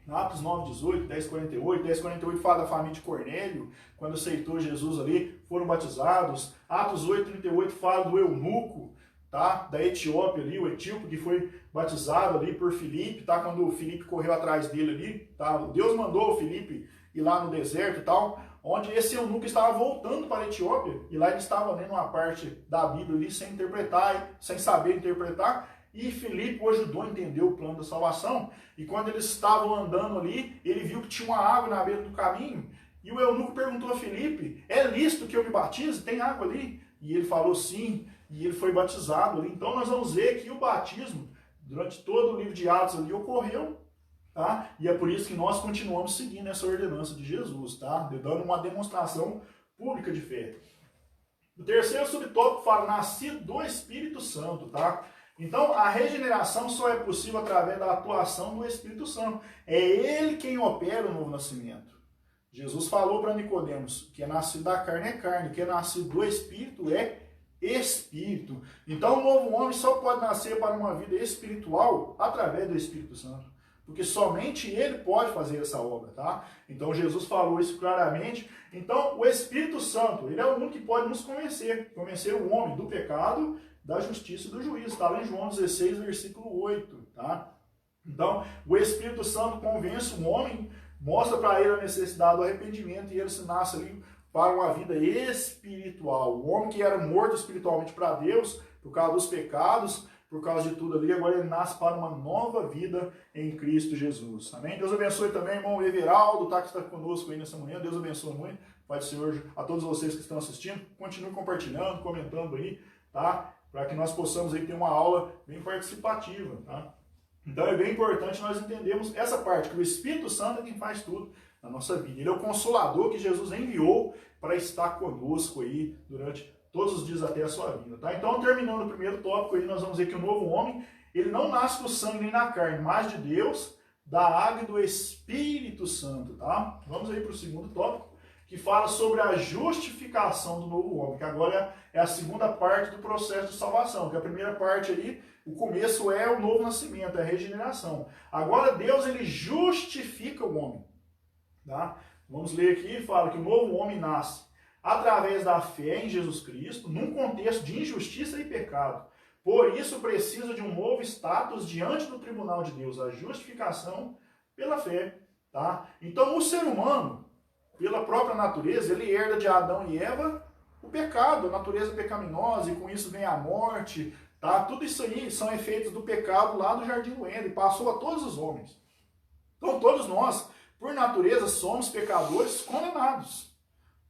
Atos 9:18, 10:48, 10:48 fala da família de Cornélio, quando aceitou Jesus ali, foram batizados. Atos 8:38 fala do eunuco, tá? Da Etiópia ali, o etíope que foi batizado ali por Filipe, tá? Quando o Filipe correu atrás dele ali, tá? Deus mandou o Filipe ir lá no deserto e tal, onde esse eunuco estava voltando para a Etiópia, e lá ele estava lendo uma parte da Bíblia ali sem interpretar, sem saber interpretar, e Filipe o ajudou a entender o plano da salvação, e quando eles estavam andando ali, ele viu que tinha uma água na beira do caminho, e o eunuco perguntou a Filipe, é lícito que eu me batize? Tem água ali? E ele falou sim, e ele foi batizado ali. Então nós vamos ver que o batismo, durante todo o livro de Atos ali, ocorreu, tá? E é por isso que nós continuamos seguindo essa ordenança de Jesus, tá? Dando uma demonstração pública de fé. O terceiro subtópico fala, nascido do Espírito Santo, tá? Então, a regeneração só é possível através da atuação do Espírito Santo. É ele quem opera o novo nascimento. Jesus falou para Nicodemos, que é nascido da carne é carne, que é nascido do Espírito é Espírito. Então, o novo homem só pode nascer para uma vida espiritual através do Espírito Santo. porque somente Ele pode fazer essa obra, tá? Então Jesus falou isso claramente. Então o Espírito Santo, Ele é o único que pode nos convencer o homem do pecado, da justiça e do juízo. Está lá em João 16, versículo 8, tá? Então o Espírito Santo convence o homem, mostra para ele a necessidade do arrependimento e ele se nasce ali para uma vida espiritual. O homem que era morto espiritualmente para Deus, por causa dos pecados, por causa de tudo ali, agora ele nasce para uma nova vida em Cristo Jesus. Amém? Deus abençoe também, irmão Everaldo, tá, que está conosco aí nessa manhã. Deus abençoe muito. Pai do Senhor, a todos vocês que estão assistindo. Continue compartilhando, comentando aí, tá? Para que nós possamos aí ter uma aula bem participativa, tá? Então é bem importante nós entendermos essa parte, que o Espírito Santo é quem faz tudo na nossa vida. Ele é o Consolador que Jesus enviou para estar conosco aí durante todos os dias até a sua vinda, tá? Então, terminando o primeiro tópico aí, nós vamos ver que o novo homem, ele não nasce do sangue nem da carne, mas de Deus, da água e do Espírito Santo, tá? Vamos aí para o segundo tópico, que fala sobre a justificação do novo homem, que agora é a segunda parte do processo de salvação, que a primeira parte aí, o começo é o novo nascimento, é a regeneração. Agora Deus, ele justifica o homem, tá? Vamos ler aqui, fala que o novo homem nasce através da fé em Jesus Cristo, num contexto de injustiça e pecado. Por isso precisa de um novo status diante do tribunal de Deus, a justificação pela fé, tá? Então o ser humano, pela própria natureza, ele herda de Adão e Eva o pecado, a natureza pecaminosa, e com isso vem a morte, tá? Tudo isso aí são efeitos do pecado lá do Jardim do Éden, passou a todos os homens. Então todos nós, por natureza, somos pecadores condenados.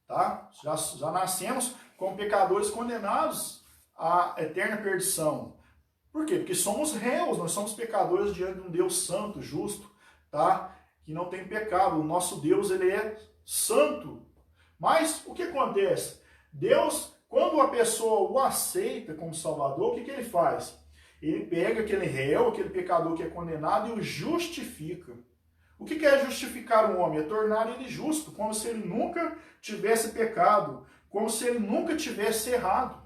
Tá? Já nascemos como pecadores condenados à eterna perdição. Por quê? Porque somos réus, nós somos pecadores diante de um Deus santo, justo, tá? Que não tem pecado. O nosso Deus, ele é santo. Mas o que acontece? Deus, quando a pessoa o aceita como Salvador, o que ele faz? Ele pega aquele réu, aquele pecador que é condenado e o justifica. O que é justificar um homem? É tornar ele justo, como se ele nunca tivesse pecado, como se ele nunca tivesse errado.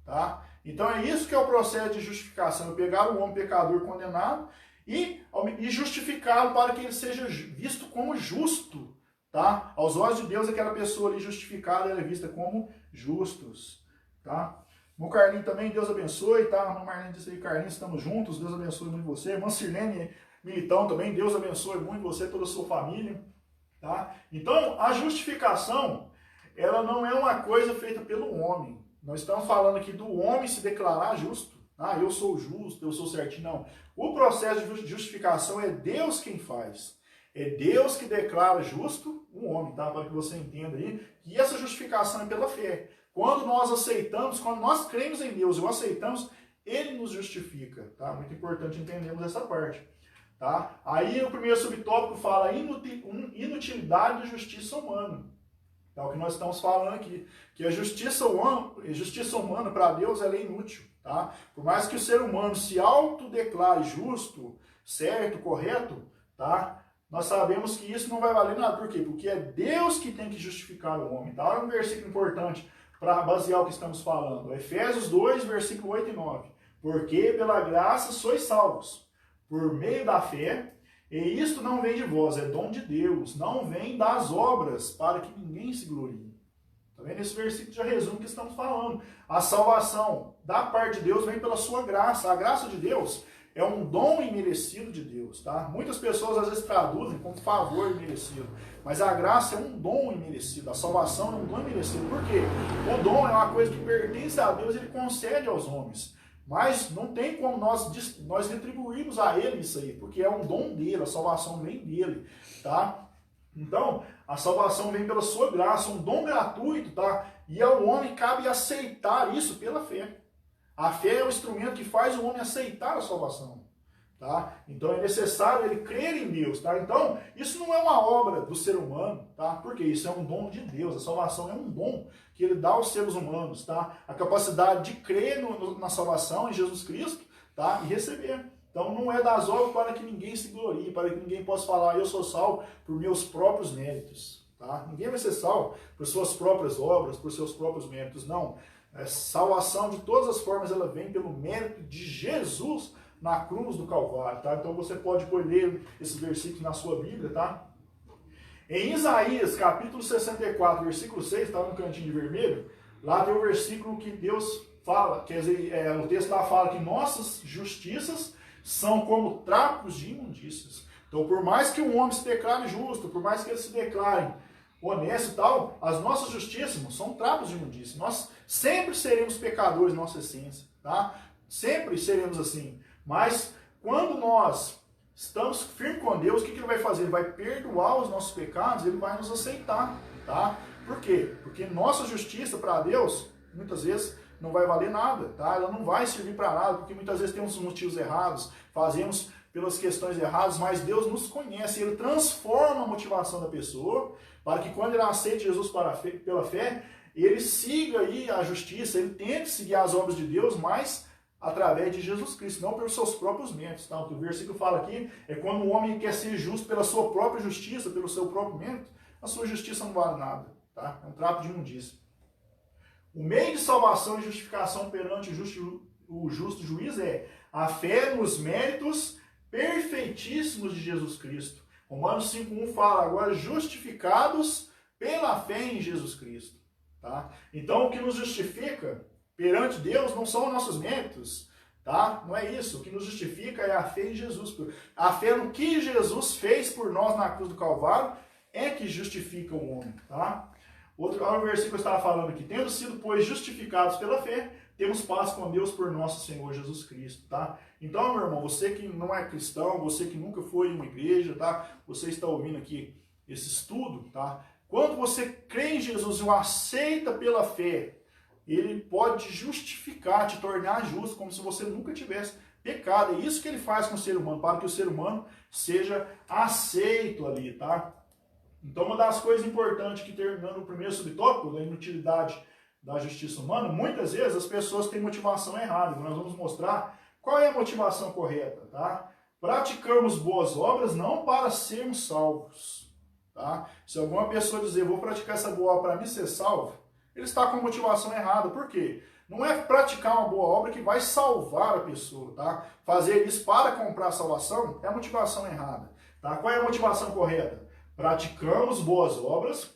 Tá? Então é isso que é o processo de justificação, é pegar um homem pecador condenado e justificá-lo para que ele seja visto como justo. Tá? Aos olhos de Deus, aquela pessoa ali justificada ela é vista como justos. Tá? Irmão Carlinhos também, Deus abençoe. Tá? Irmão Marlene disse aí, Carlinhos, estamos juntos, Deus abençoe muito você. Irmã Sirlene Militão também, Deus abençoe muito você e toda a sua família. Tá? Então, a justificação, ela não é uma coisa feita pelo homem. Nós estamos falando aqui do homem se declarar justo. Ah, eu sou justo, eu sou certinho. Não. O processo de justificação é Deus quem faz. É Deus que declara justo o homem, tá? Para que você entenda aí. E essa justificação é pela fé. Quando nós aceitamos, quando nós cremos em Deus e o aceitamos, Ele nos justifica. Tá? Muito importante entendermos essa parte. Tá? Aí o primeiro subtópico fala inutilidade da justiça humana. É o que nós estamos falando aqui. Que a justiça humana para Deus ela é inútil. Tá? Por mais que o ser humano se autodeclare justo, certo, correto, tá? Nós sabemos que isso não vai valer nada. Por quê? Porque é Deus que tem que justificar o homem. Tá? Olha um versículo importante para basear o que estamos falando. Efésios 2, versículo 8 e 9. Porque pela graça sois salvos, por meio da fé, e isto não vem de vós, é dom de Deus, não vem das obras, para que ninguém se glorie. Tá vendo? Esse versículo já resume o que estamos falando. A salvação da parte de Deus vem pela sua graça. A graça de Deus é um dom imerecido de Deus. Tá? Muitas pessoas às vezes traduzem como favor imerecido, mas a graça é um dom imerecido. A salvação é um dom imerecido. Por quê? O dom é uma coisa que pertence a Deus e Ele concede aos homens. Mas não tem como nós retribuirmos a Ele isso aí, porque é um dom dele, a salvação vem dele, tá? Então, a salvação vem pela sua graça, um dom gratuito, tá? E ao homem cabe aceitar isso pela fé. A fé é o instrumento que faz o homem aceitar a salvação, tá? Então é necessário ele crer em Deus, tá? Então, isso não é uma obra do ser humano, tá? Porque isso é um dom de Deus, a salvação é um dom que ele dá aos seres humanos, tá? A capacidade de crer na salvação em Jesus Cristo, tá? E receber. Então não é das obras para que ninguém se glorie, para que ninguém possa falar, eu sou salvo por meus próprios méritos, tá? Ninguém vai ser salvo por suas próprias obras, por seus próprios méritos, não. A salvação de todas as formas, ela vem pelo mérito de Jesus na cruz do Calvário, tá? Então você pode ler esses versículos na sua Bíblia, tá? Em Isaías, capítulo 64, versículo 6, está no cantinho de vermelho, lá tem o versículo que Deus fala, quer dizer, o texto lá fala que nossas justiças são como trapos de imundícias. Então, por mais que um homem se declare justo, por mais que ele se declare honesto e tal, as nossas justiças são trapos de imundícia. Nós sempre seremos pecadores na nossa essência, tá? Sempre seremos assim. Mas quando nós estamos firmes com Deus, o que ele vai fazer? Ele vai perdoar os nossos pecados, ele vai nos aceitar, tá? Por quê? Porque nossa justiça para Deus, muitas vezes, não vai valer nada, tá? Ela não vai servir para nada, porque muitas vezes temos motivos errados, fazemos pelas questões erradas, mas Deus nos conhece, Ele transforma a motivação da pessoa, para que quando ele aceite Jesus pela fé, ele siga aí a justiça, ele tente seguir as obras de Deus, mas através de Jesus Cristo, não pelos seus próprios méritos. Tá? O que o versículo fala aqui é quando o homem quer ser justo pela sua própria justiça, pelo seu próprio mérito, a sua justiça não vale nada. Tá? É um trapo de imundícia. O meio de salvação e justificação perante o justo juiz é a fé nos méritos perfeitíssimos de Jesus Cristo. Romanos 5,1 fala agora justificados pela fé em Jesus Cristo. Tá? Então o que nos justifica perante Deus não são os nossos méritos, tá? Não é isso. O que nos justifica é a fé em Jesus. A fé no que Jesus fez por nós na cruz do Calvário é que justifica o homem, tá? Outro versículo estava falando aqui, tendo sido, pois, justificados pela fé, temos paz com Deus por nosso Senhor Jesus Cristo, tá? Então, meu irmão, você que não é cristão, você que nunca foi em uma igreja, tá? Você está ouvindo aqui esse estudo, tá? Quando você crê em Jesus e o aceita pela fé, ele pode te justificar, te tornar justo, como se você nunca tivesse pecado. É isso que ele faz com o ser humano, para que o ser humano seja aceito ali, tá? Então, uma das coisas importantes que, terminando o primeiro subtópico, da inutilidade da justiça humana, muitas vezes as pessoas têm motivação errada. Nós vamos mostrar qual é a motivação correta, tá? Praticamos boas obras não para sermos salvos, tá? Se alguma pessoa dizer, vou praticar essa boa obra para me ser salvo, ele está com a motivação errada. Por quê? Não é praticar uma boa obra que vai salvar a pessoa, tá? Fazer isso para comprar a salvação é a motivação errada, tá? Qual é a motivação correta? Praticamos boas obras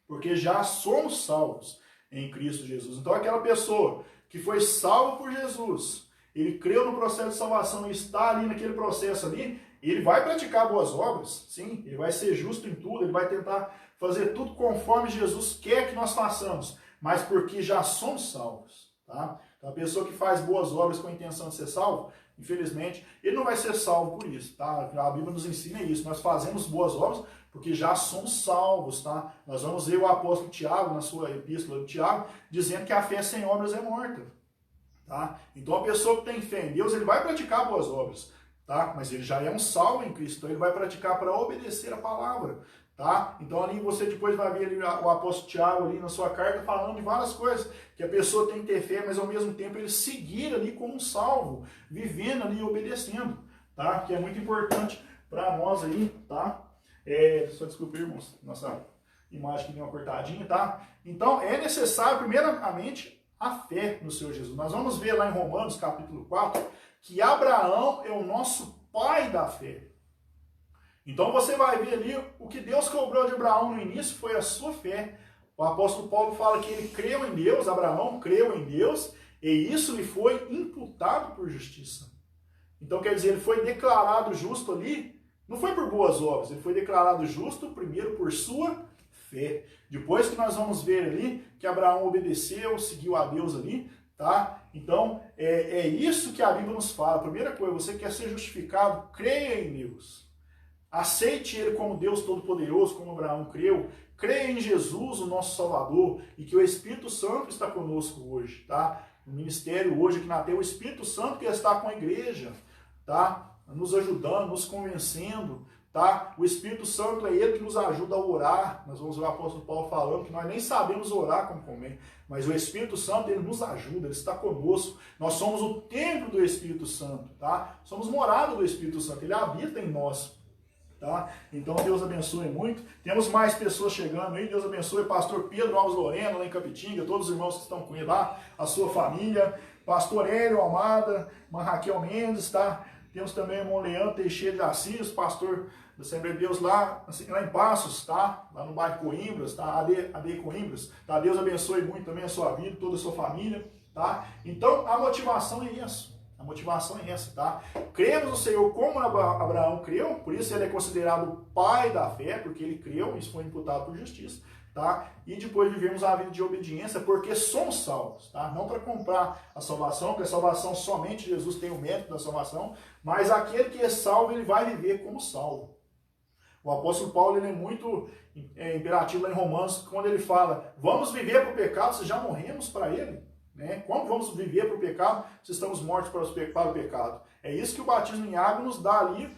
porque já somos salvos em Cristo Jesus. Então aquela pessoa que foi salva por Jesus, ele creu no processo de salvação e está ali naquele processo ali, ele vai praticar boas obras, sim, ele vai ser justo em tudo, ele vai tentar fazer tudo conforme Jesus quer que nós façamos, mas porque já somos salvos, tá? Então a pessoa que faz boas obras com a intenção de ser salvo, infelizmente, ele não vai ser salvo por isso, tá? A Bíblia nos ensina isso, nós fazemos boas obras porque já somos salvos, tá? Nós vamos ver o apóstolo Tiago, na sua epístola de Tiago, dizendo que a fé sem obras é morta, tá? Então a pessoa que tem fé em Deus, ele vai praticar boas obras, tá? Mas ele já é um salvo em Cristo, então ele vai praticar para obedecer a palavra, tá? Então ali você depois vai ver ali o apóstolo Tiago ali na sua carta falando de várias coisas, que a pessoa tem que ter fé, mas ao mesmo tempo ele seguir ali como um salvo, vivendo ali e obedecendo, tá? Que é muito importante para nós aí, tá? Só desculpa, irmãos, nossa imagem que deu uma cortadinha, tá? Então é necessário primeiramente a fé no Senhor Jesus. Nós vamos ver lá em Romanos capítulo 4 que Abraão é o nosso pai da fé. Então você vai ver ali o que Deus cobrou de Abraão no início foi a sua fé. O apóstolo Paulo fala que ele creu em Deus, Abraão creu em Deus, e isso lhe foi imputado por justiça. Então quer dizer, ele foi declarado justo ali, não foi por boas obras, ele foi declarado justo primeiro por sua fé. Depois que nós vamos ver ali que Abraão obedeceu, seguiu a Deus ali, tá? Então é isso que a Bíblia nos fala. A primeira coisa, você quer ser justificado, creia em Deus. Aceite Ele como Deus Todo-Poderoso, como Abraão creu. Creia em Jesus, o nosso Salvador, e que o Espírito Santo está conosco hoje, tá? No ministério hoje aqui na Terra, o Espírito Santo que está com a igreja, tá? Nos ajudando, nos convencendo, tá? O Espírito Santo é Ele que nos ajuda a orar. Nós vamos ver o apóstolo Paulo falando que nós nem sabemos orar como convém, mas o Espírito Santo, Ele nos ajuda, Ele está conosco. Nós somos o templo do Espírito Santo, tá? Somos morada do Espírito Santo, Ele habita em nós. Tá? Então Deus abençoe muito. Temos mais pessoas chegando aí. Deus abençoe pastor Pedro Alves Lorena lá em Capitinga, todos os irmãos que estão com ele lá, a sua família. pastor Hélio Almada, irmã Raquel Mendes, tá? Temos também o irmão Leandro Teixeira de Assis, pastor da Assembleia de Deus lá em Passos, tá? Lá no bairro Coimbras, tá? AD Coimbras, tá? Deus abençoe muito também a sua vida, toda a sua família, tá? Então, a motivação é essa. A motivação é essa, tá? Cremos no Senhor como Abraão creu, por isso ele é considerado o pai da fé, porque ele creu, isso foi imputado por justiça, tá? E depois vivemos a vida de obediência, porque somos salvos, tá? Não para comprar a salvação, porque a salvação somente Jesus tem o mérito da salvação, mas aquele que é salvo, ele vai viver como salvo. O apóstolo Paulo ele é muito imperativo lá em Romanos, quando ele fala, vamos viver para o pecado, se já morremos para ele. Né? Como vamos viver para o pecado se estamos mortos para o pecado? É isso que o batismo em água nos dá ali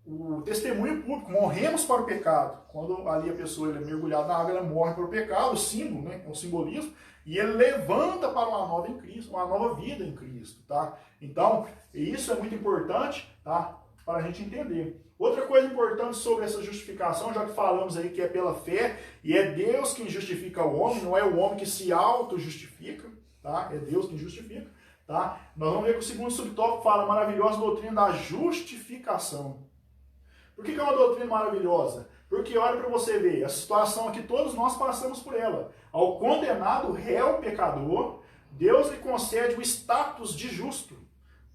o testemunho público. Morremos para o pecado. Quando ali a pessoa é mergulhada na água, ela morre para o pecado, o símbolo, né? É um simbolismo, e ele levanta para uma nova em Cristo, uma nova vida em Cristo. Tá? Então, isso é muito importante, tá? Para a gente entender. Outra coisa importante sobre essa justificação, já que falamos aí que é pela fé, e é Deus quem justifica o homem, não é o homem que se auto-justifica, tá? É Deus quem justifica, tá? Nós vamos ver que o segundo subtópico fala a maravilhosa doutrina da justificação. Por que é uma doutrina maravilhosa? Porque olha para você ver, a situação aqui, todos nós passamos por ela. Ao condenado réu pecador, Deus lhe concede o status de justo.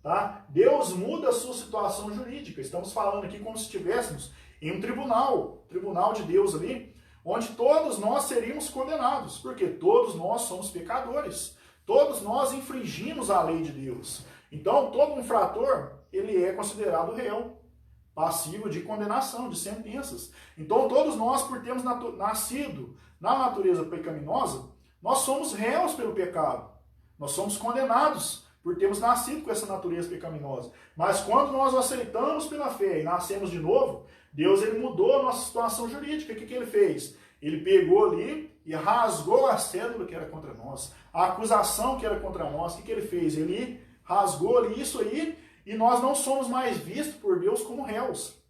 Tá? Deus muda a sua situação jurídica. Estamos falando aqui como se estivéssemos em um tribunal de Deus ali, onde todos nós seríamos condenados, porque todos nós somos pecadores. Todos nós infringimos a lei de Deus. Então, todo infrator, ele é considerado réu, passivo de condenação, de sentenças. Então, todos nós, por termos nascido na natureza pecaminosa, nós somos réus pelo pecado. Nós somos condenados por termos nascido com essa natureza pecaminosa. Mas quando nós o aceitamos pela fé e nascemos de novo, Deus ele mudou a nossa situação jurídica. O que ele fez? Ele pegou ali e rasgou a cédula que era contra nós, a acusação que era contra nós. O que ele fez? Ele rasgou ali isso aí e nós não somos mais vistos por Deus como réus.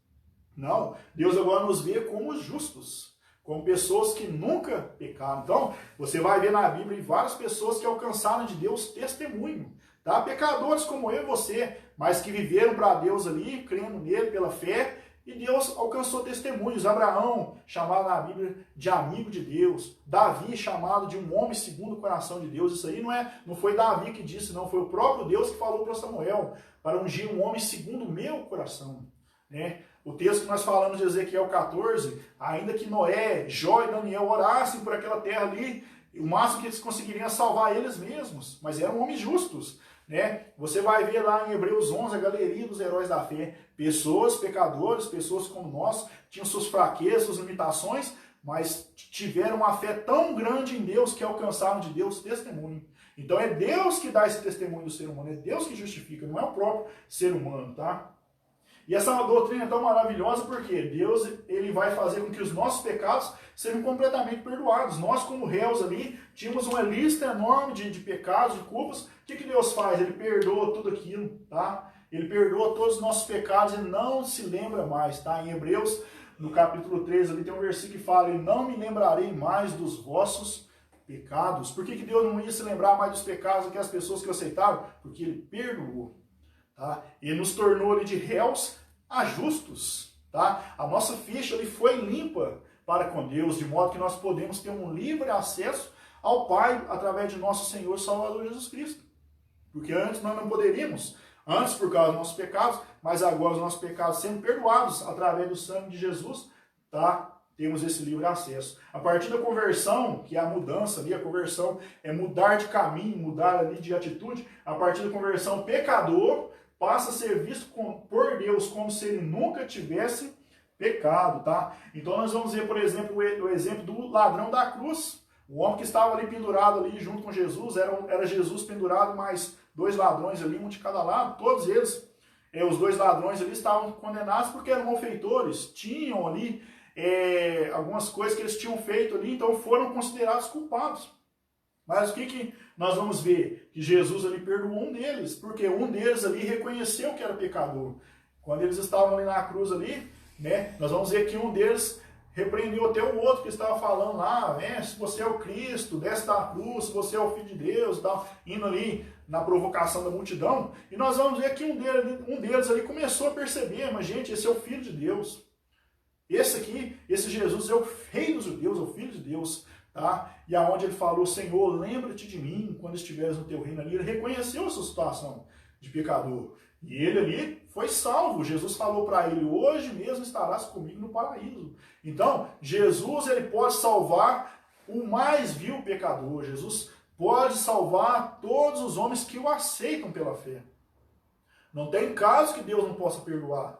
Não, Deus agora nos vê como justos, como pessoas que nunca pecaram. Então, você vai ver na Bíblia várias pessoas que alcançaram de Deus testemunho. Tá? Pecadores como eu e você, mas que viveram para Deus ali, crendo nele pela fé, e Deus alcançou testemunhos. Abraão, chamado na Bíblia de amigo de Deus. Davi, chamado de um homem segundo o coração de Deus. Isso aí não foi Davi que disse, não. Foi o próprio Deus que falou para Samuel, para ungir um homem segundo o meu coração. Né? O texto que nós falamos de Ezequiel 14, ainda que Noé, Jó e Daniel orassem por aquela terra ali, o máximo que eles conseguiriam salvar eles mesmos, mas eram homens justos. Né? Você vai ver lá em Hebreus 11 a galeria dos heróis da fé, pessoas, pecadores, pessoas como nós, tinham suas fraquezas, suas limitações, mas tiveram uma fé tão grande em Deus que alcançaram de Deus testemunho. Então é Deus que dá esse testemunho do ser humano, é Deus que justifica, não é o próprio ser humano, tá? E essa doutrina é tão maravilhosa porque Deus ele vai fazer com que os nossos pecados sejam completamente perdoados. Nós, como réus ali, tínhamos uma lista enorme de pecados, de culpas. O que Deus faz? Ele perdoa tudo aquilo, tá? Ele perdoa todos os nossos pecados e não se lembra mais, tá? Em Hebreus, no capítulo 3, ali tem um versículo que fala, e não me lembrarei mais dos vossos pecados. Por que Deus não ia se lembrar mais dos pecados daquelas pessoas que o aceitaram? Porque ele perdoou. Tá? E nos tornou ali de réus a justos. Tá? A nossa ficha ali foi limpa para com Deus, de modo que nós podemos ter um livre acesso ao Pai através de nosso Senhor e Salvador Jesus Cristo. Porque antes nós não poderíamos, antes por causa dos nossos pecados, mas agora os nossos pecados sendo perdoados através do sangue de Jesus, tá? Temos esse livre acesso. A partir da conversão, que é a mudança ali, a conversão é mudar de caminho, mudar ali de atitude, a partir da conversão, pecador passa a ser visto por Deus como se ele nunca tivesse pecado, tá? Então nós vamos ver, por exemplo, o exemplo do ladrão da cruz. O homem que estava ali pendurado ali junto com Jesus, era Jesus pendurado, mais dois ladrões ali, um de cada lado, todos eles, os dois ladrões ali estavam condenados porque eram malfeitores, tinham ali algumas coisas que eles tinham feito ali, então foram considerados culpados. Mas o que nós vamos ver? Que Jesus ali perdoou um deles, porque um deles ali reconheceu que era pecador. Quando eles estavam ali na cruz ali, né, nós vamos ver que um deles repreendeu até o outro que estava falando lá, né? Se você é o Cristo, desce da cruz, se você é o Filho de Deus, tal, indo ali na provocação da multidão. E nós vamos ver que um deles ali começou a perceber, mas gente, esse é o Filho de Deus. Esse aqui, esse Jesus é o Rei dos Judeus, é o Filho de Deus, tá? E aonde ele falou, Senhor, lembra-te de mim quando estiveres no teu reino ali, ele reconheceu a sua situação de pecador. E ele ali foi salvo. Jesus falou para ele, hoje mesmo estarás comigo no paraíso. Então, Jesus ele pode salvar o mais vil pecador. Jesus pode salvar todos os homens que o aceitam pela fé. Não tem caso que Deus não possa perdoar.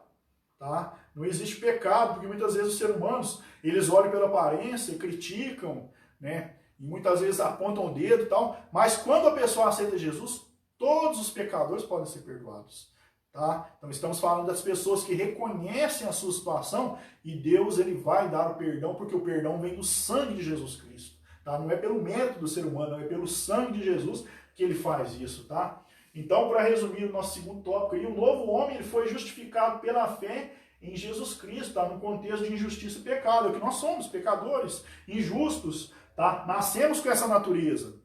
Tá? Não existe pecado, porque muitas vezes os seres humanos, eles olham pela aparência, criticam, né? E muitas vezes apontam o dedo e tal. Mas quando a pessoa aceita Jesus, todos os pecadores podem ser perdoados. Tá? Então estamos falando das pessoas que reconhecem a sua situação e Deus ele vai dar o perdão, porque o perdão vem do sangue de Jesus Cristo. Tá? Não é pelo mérito do ser humano, não é pelo sangue de Jesus que ele faz isso. Tá? Então, para resumir o nosso segundo tópico, aí, o novo homem ele foi justificado pela fé em Jesus Cristo, tá? No contexto de injustiça e pecado, é que nós somos pecadores, injustos, tá? Nascemos com essa natureza.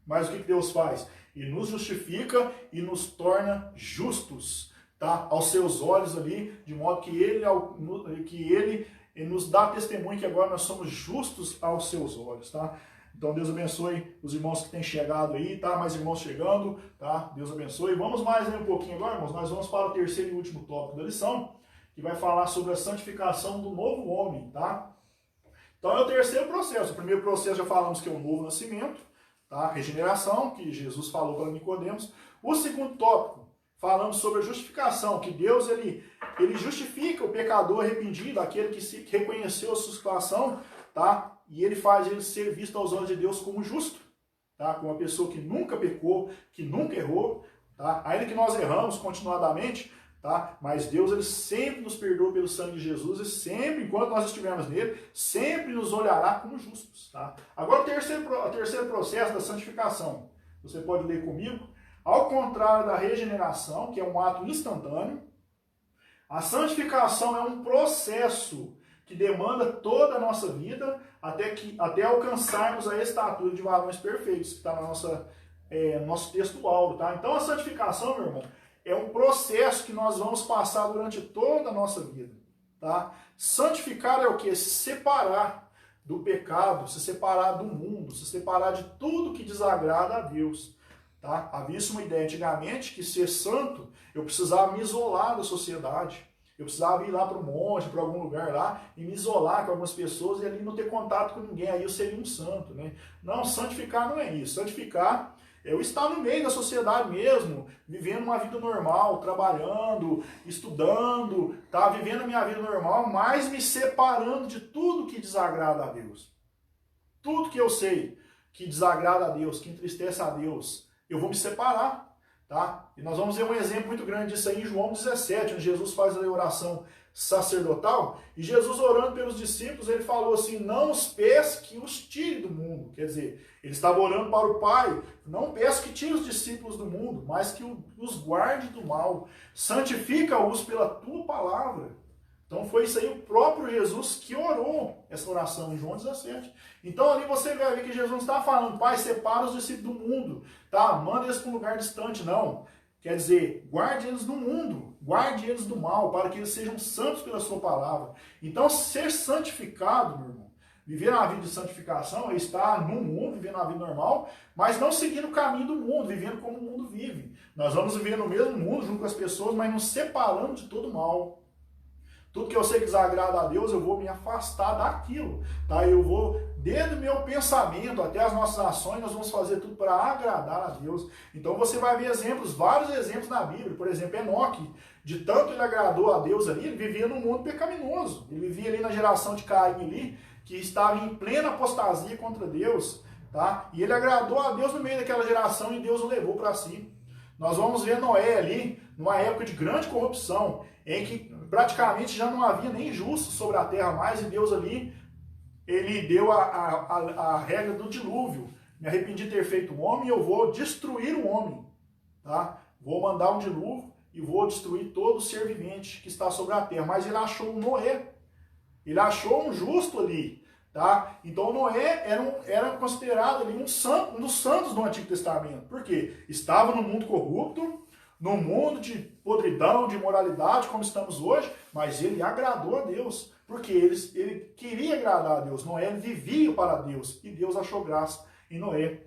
Mas o que Deus faz? Ele nos justifica e nos torna justos, tá? Aos seus olhos ali, de modo que ele nos dá testemunho que agora nós somos justos aos seus olhos, tá? Então Deus abençoe os irmãos que têm chegado aí, tá? Mais irmãos chegando, tá? Deus abençoe. Vamos mais um pouquinho agora, irmãos. Nós vamos para o terceiro e último tópico da lição, que vai falar sobre a santificação do novo homem, tá? Então é o terceiro processo. O primeiro processo já falamos que é o novo nascimento, tá? Regeneração, que Jesus falou para Nicodemos. O segundo tópico, falamos sobre a justificação, que Deus ele justifica o pecador arrependido, aquele que reconheceu a sua situação, tá? E ele faz ele ser visto aos olhos de Deus como justo, tá? Como uma pessoa que nunca pecou, que nunca errou, tá? Ainda que nós erramos continuadamente, tá? Mas Deus ele sempre nos perdoa pelo sangue de Jesus e sempre, enquanto nós estivermos nele, sempre nos olhará como justos, tá? Agora o terceiro processo da santificação. Você pode ler comigo. Ao contrário da regeneração, que é um ato instantâneo, a santificação é um processo que demanda toda a nossa vida até alcançarmos a estatura de varões perfeitos, que está no nosso texto áureo, tá? Então a santificação, meu irmão, é um processo que nós vamos passar durante toda a nossa vida, tá? Santificar é o quê? Se separar do pecado, se separar do mundo, se separar de tudo que desagrada a Deus, tá? Havia uma ideia antigamente que ser santo, eu precisava me isolar da sociedade. Eu precisava ir lá para o monte, para algum lugar lá, e me isolar com algumas pessoas e ali não ter contato com ninguém, aí eu seria um santo, né? Não, santificar não é isso. Santificar é eu estar no meio da sociedade mesmo, vivendo uma vida normal, trabalhando, estudando, tá? Vivendo a minha vida normal, mas me separando de tudo que desagrada a Deus. Tudo que eu sei que desagrada a Deus, que entristece a Deus, eu vou me separar. Tá? E nós vamos ver um exemplo muito grande disso aí em João 17, onde Jesus faz a oração sacerdotal, e Jesus orando pelos discípulos, ele falou assim, não os peço que os tire do mundo, quer dizer, ele estava orando para o Pai, não peço que tire os discípulos do mundo, mas que os guarde do mal, santifica-os pela tua palavra. Então foi isso aí o próprio Jesus que orou essa oração em João 17. Então ali você vai ver que Jesus não está falando, Pai, separa os discípulos do mundo, tá? Manda eles para um lugar distante, não. Quer dizer, guarde eles do mundo, guarde eles do mal, para que eles sejam santos pela sua palavra. Então ser santificado, meu irmão, viver uma vida de santificação é estar no mundo, vivendo uma vida normal, mas não seguindo o caminho do mundo, vivendo como o mundo vive. Nós vamos viver no mesmo mundo, junto com as pessoas, mas nos separando de todo mal. Tudo que eu sei que desagrada a Deus, eu vou me afastar daquilo, tá? Eu vou, desde o meu pensamento até as nossas ações, nós vamos fazer tudo para agradar a Deus. Então você vai ver exemplos, vários exemplos na Bíblia. Por exemplo, Enoque, de tanto ele agradou a Deus ali, ele vivia num mundo pecaminoso. Ele vivia ali na geração de Caim ali, que estava em plena apostasia contra Deus, tá? E ele agradou a Deus no meio daquela geração e Deus o levou para si. Nós vamos ver Noé ali, numa época de grande corrupção, em que praticamente já não havia nem justo sobre a terra mais, e Deus ali, ele deu a regra do dilúvio. Me arrependi de ter feito um homem, eu vou destruir o homem, tá? Vou mandar um dilúvio e vou destruir todo ser vivente que está sobre a terra. Mas ele achou Noé, Ele achou um justo ali, tá? Então Noé era considerado ali um dos santos do Antigo Testamento. Por quê? Estava no mundo corrupto, no mundo de podridão, de imoralidade, como estamos hoje, mas ele agradou a Deus, porque ele queria agradar a Deus. Noé vivia para Deus, e Deus achou graça em Noé,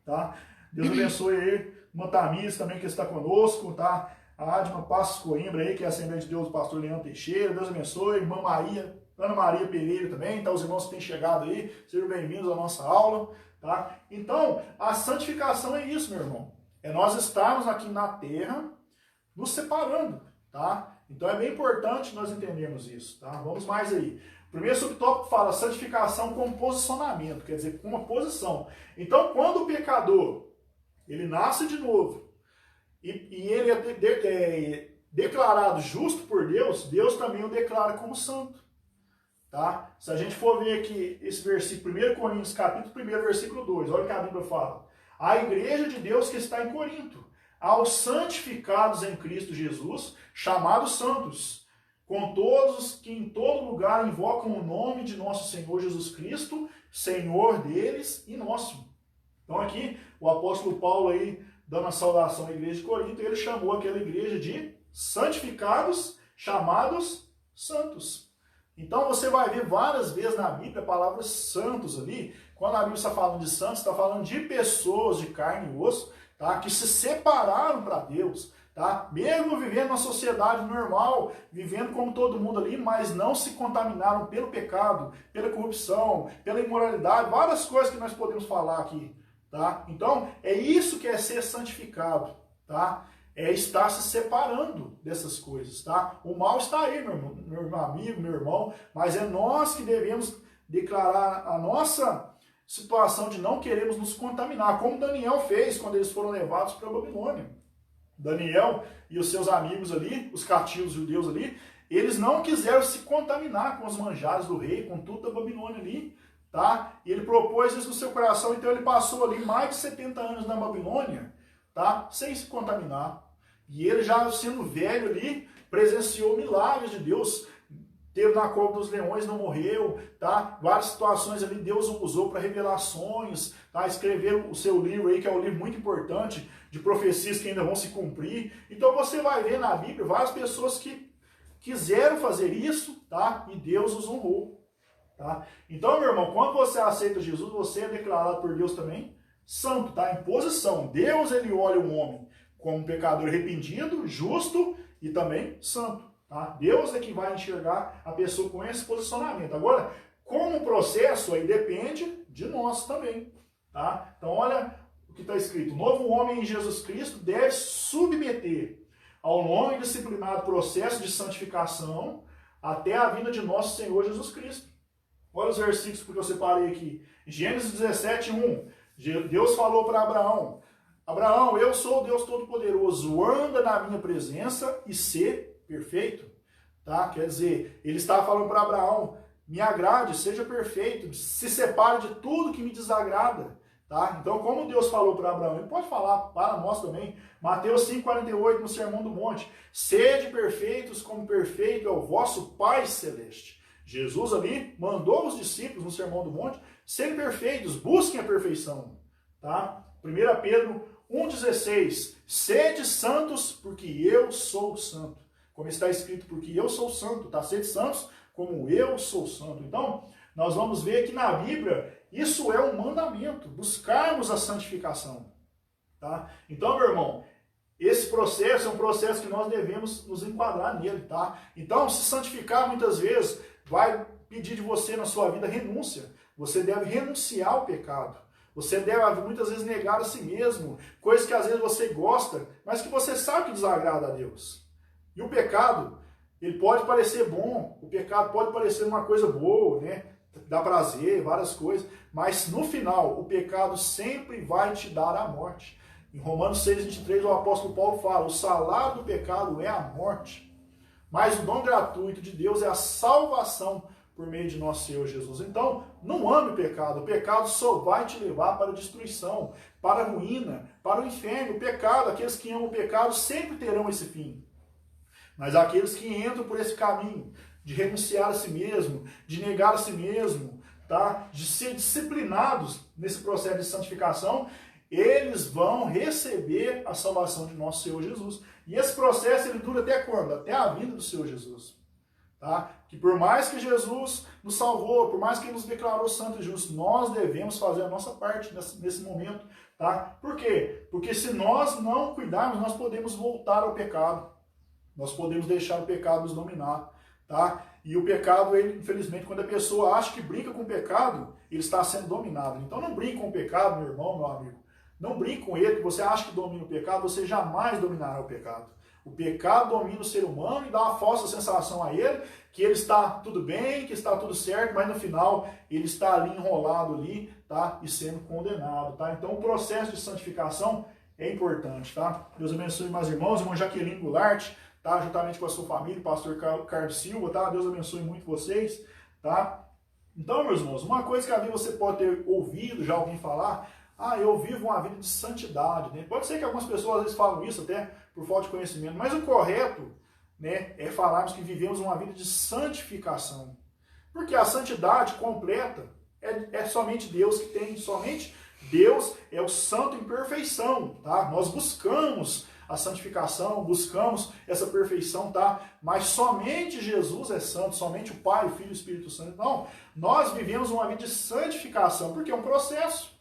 tá? Deus abençoe aí, Mantamis também que está conosco, tá? A Adma Passos Coimbra aí, que é a Assembleia de Deus do pastor Leandro Teixeira, Deus abençoe, irmã Maria, Ana Maria Pereira também, tá? Os irmãos que têm chegado aí, sejam bem-vindos à nossa aula, tá? Então, a santificação é isso, meu irmão. É nós estarmos aqui na terra, nos separando, tá? Então é bem importante nós entendermos isso, tá? Vamos mais aí. O primeiro subtópico fala santificação com posicionamento, quer dizer, com uma posição. Então, quando o pecador, ele nasce de novo, e ele é declarado justo por Deus, Deus também o declara como santo, tá? Se a gente for ver aqui esse versículo, 1 Coríntios, capítulo 1, versículo 2, olha o que a Bíblia fala. A igreja de Deus que está em Corinto, aos santificados em Cristo Jesus, chamados santos, com todos que em todo lugar invocam o nome de nosso Senhor Jesus Cristo, Senhor deles e nosso. Então aqui, o apóstolo Paulo aí, dando a saudação à igreja de Corinto, ele chamou aquela igreja de santificados, chamados santos. Então você vai ver várias vezes na Bíblia a palavra santos ali. Quando a Bíblia está falando de santos, está falando de pessoas de carne e osso, tá? Que se separaram para Deus, tá? Mesmo vivendo uma sociedade normal, vivendo como todo mundo ali, mas não se contaminaram pelo pecado, pela corrupção, pela imoralidade, várias coisas que nós podemos falar aqui, tá? Então, é isso que é ser santificado, tá? É estar se separando dessas coisas, tá? O mal está aí, meu amigo, meu irmão, mas é nós que devemos declarar a nossa situação de não queremos nos contaminar, como Daniel fez quando eles foram levados para a Babilônia. Daniel e os seus amigos ali, os cativos judeus ali, eles não quiseram se contaminar com os manjares do rei, com tudo da Babilônia ali, tá? E ele propôs isso no seu coração, então ele passou ali mais de 70 anos na Babilônia, tá? Sem se contaminar. E ele já sendo velho ali, presenciou milagres de Deus, teve na cova dos leões, não morreu, tá? Várias situações ali Deus o usou para revelações, tá? Escrever o seu livro aí, que é um livro muito importante, de profecias que ainda vão se cumprir. Então você vai ver na Bíblia várias pessoas que quiseram fazer isso, tá? E Deus os honrou, tá? Então, meu irmão, quando você aceita Jesus, você é declarado por Deus também santo, tá? Em posição. Deus, ele olha o homem como um pecador arrependido, justo e também santo. Tá? Deus é que vai enxergar a pessoa com esse posicionamento. Agora, como processo, aí depende de nós também. Tá? Então, olha o que está escrito. O novo homem em Jesus Cristo deve submeter ao longo e disciplinado processo de santificação até a vinda de nosso Senhor Jesus Cristo. Olha os versículos que eu separei aqui. Gênesis 17, 1. Deus falou para Abraão: Abraão, eu sou o Deus Todo-Poderoso, anda na minha presença e ser perfeito. Tá? Quer dizer, ele estava falando para Abraão: me agrade, seja perfeito, se separe de tudo que me desagrada. Tá? Então, como Deus falou para Abraão, ele pode falar para nós também. Mateus 5,48, no Sermão do Monte: sede perfeitos como perfeito é o vosso Pai Celeste. Jesus ali mandou os discípulos no Sermão do Monte serem perfeitos, busquem a perfeição. Tá? 1 Pedro 1,16: sede santos, porque eu sou santo. Como está escrito, porque eu sou santo, tá? Sede santos, como eu sou santo. Então, nós vamos ver que na Bíblia, isso é um mandamento, buscarmos a santificação. Tá? Então, meu irmão, esse processo é um processo que nós devemos nos enquadrar nele. Tá? Então, se santificar muitas vezes vai pedir de você na sua vida renúncia. Você deve renunciar ao pecado. Você deve muitas vezes negar a si mesmo, coisas que às vezes você gosta, mas que você sabe que desagrada a Deus. E o pecado, ele pode parecer bom, o pecado pode parecer uma coisa boa, né? Dá prazer, várias coisas, mas no final, o pecado sempre vai te dar a morte. Em Romanos 6,23, o apóstolo Paulo fala: o salário do pecado é a morte, mas o dom gratuito de Deus é a salvação por meio de nosso Senhor Jesus. Então, não ame o pecado só vai te levar para a destruição, para a ruína, para o inferno. O pecado, aqueles que amam o pecado sempre terão esse fim. Mas aqueles que entram por esse caminho de renunciar a si mesmo, de negar a si mesmo, tá? De ser disciplinados nesse processo de santificação, eles vão receber a salvação de nosso Senhor Jesus. E esse processo ele dura até quando? Até a vinda do Senhor Jesus. Tá? Que por mais que Jesus nos salvou, por mais que Ele nos declarou santo e justo, nós devemos fazer a nossa parte nesse momento. Tá? Por quê? Porque se nós não cuidarmos, nós podemos voltar ao pecado. Nós podemos deixar o pecado nos dominar. Tá? E o pecado, ele, infelizmente, quando a pessoa acha que brinca com o pecado, ele está sendo dominado. Então não brinque com o pecado, meu irmão, meu amigo. Não brinque com ele, que você acha que domina o pecado, você jamais dominará o pecado. O pecado domina o ser humano e dá uma falsa sensação a ele que ele está tudo bem, que está tudo certo, mas no final ele está ali enrolado ali, tá? E sendo condenado, tá? Então o processo de santificação é importante, tá? Deus abençoe mais irmãos, irmã Jaqueline Goulart, tá? Juntamente com a sua família, pastor Carlos Silva, tá? Deus abençoe muito vocês, tá? Então, meus irmãos, uma coisa que ali você pode ter ouvido já alguém falar, eu vivo uma vida de santidade, né? Pode ser que algumas pessoas às vezes falam isso até por falta de conhecimento, mas o correto, né, é falarmos que vivemos uma vida de santificação. Porque a santidade completa é somente Deus que tem, somente Deus é o santo em perfeição, tá? Nós buscamos a santificação, buscamos essa perfeição, tá? Mas somente Jesus é santo, somente o Pai, o Filho e o Espírito Santo. Não, nós vivemos uma vida de santificação, porque é um processo,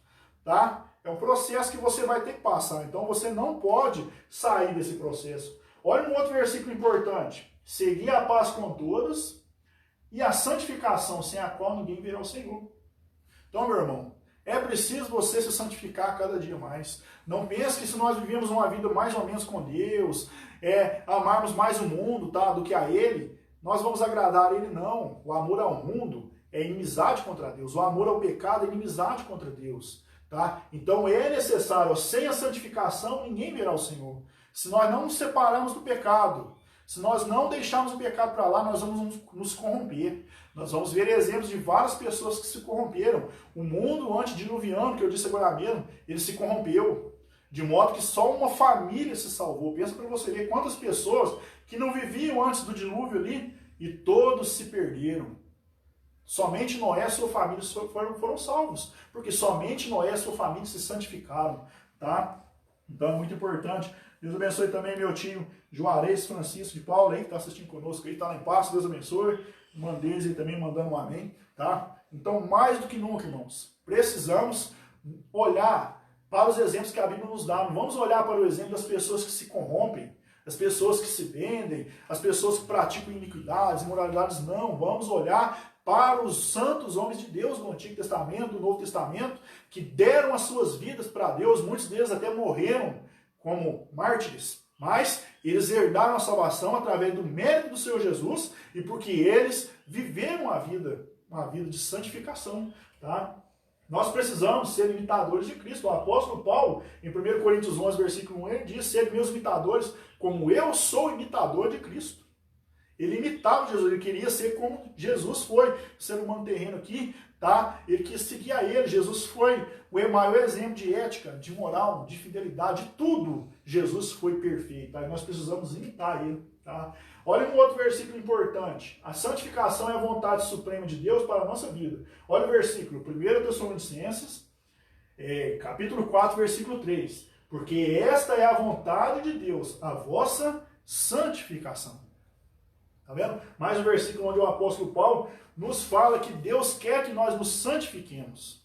tá? É um processo que você vai ter que passar, então você não pode sair desse processo. Olha um outro versículo importante. Seguir a paz com todos e a santificação, sem a qual ninguém verá o Senhor. Então, meu irmão, é preciso você se santificar cada dia mais. Não pense que se nós vivemos uma vida mais ou menos com Deus, amarmos mais o mundo, tá, do que a Ele, nós vamos agradar a Ele, não. O amor ao mundo é inimizade contra Deus. O amor ao pecado é inimizade contra Deus. Tá? Então é necessário, sem a santificação, ninguém verá o Senhor. Se nós não nos separarmos do pecado, se nós não deixarmos o pecado para lá, nós vamos nos corromper. Nós vamos ver exemplos de várias pessoas que se corromperam. O mundo antediluviano, que eu disse agora mesmo, ele se corrompeu. De modo que só uma família se salvou. Pensa para você ver quantas pessoas que não viviam antes do dilúvio ali e todos se perderam. Somente Noé e sua família foram salvos, porque somente Noé e sua família se santificaram, tá? Então é muito importante. Deus abençoe também meu tio Juarez Francisco de Paula, aí, que está assistindo conosco, aí está lá em paz, Deus abençoe. Mandei aí também mandando um amém, tá? Então, mais do que nunca, irmãos, precisamos olhar para os exemplos que a Bíblia nos dá. Não vamos olhar para o exemplo das pessoas que se corrompem, as pessoas que se vendem, as pessoas que praticam iniquidades, imoralidades, não. Vamos olhar para os santos homens de Deus no Antigo Testamento, no Novo Testamento, que deram as suas vidas para Deus, muitos deles até morreram como mártires, mas eles herdaram a salvação através do mérito do Senhor Jesus e porque eles viveram uma vida de santificação, tá? Nós precisamos ser imitadores de Cristo. O apóstolo Paulo, em 1 Coríntios 11, versículo 1, ele diz: "Sede meus imitadores, como eu sou imitador de Cristo." Ele imitava Jesus, ele queria ser como Jesus foi. O ser humano terreno aqui, tá? Ele quis seguir a ele. Jesus foi o maior exemplo de ética, de moral, de fidelidade, de tudo. Jesus foi perfeito, tá? E nós precisamos imitar ele, tá? Olha um outro versículo importante. A santificação é a vontade suprema de Deus para a nossa vida. Olha o versículo, 1 Tessalonicenses, capítulo 4, versículo 3. Porque esta é a vontade de Deus, a vossa santificação. Tá vendo? Mais um versículo onde o apóstolo Paulo nos fala que Deus quer que nós nos santifiquemos.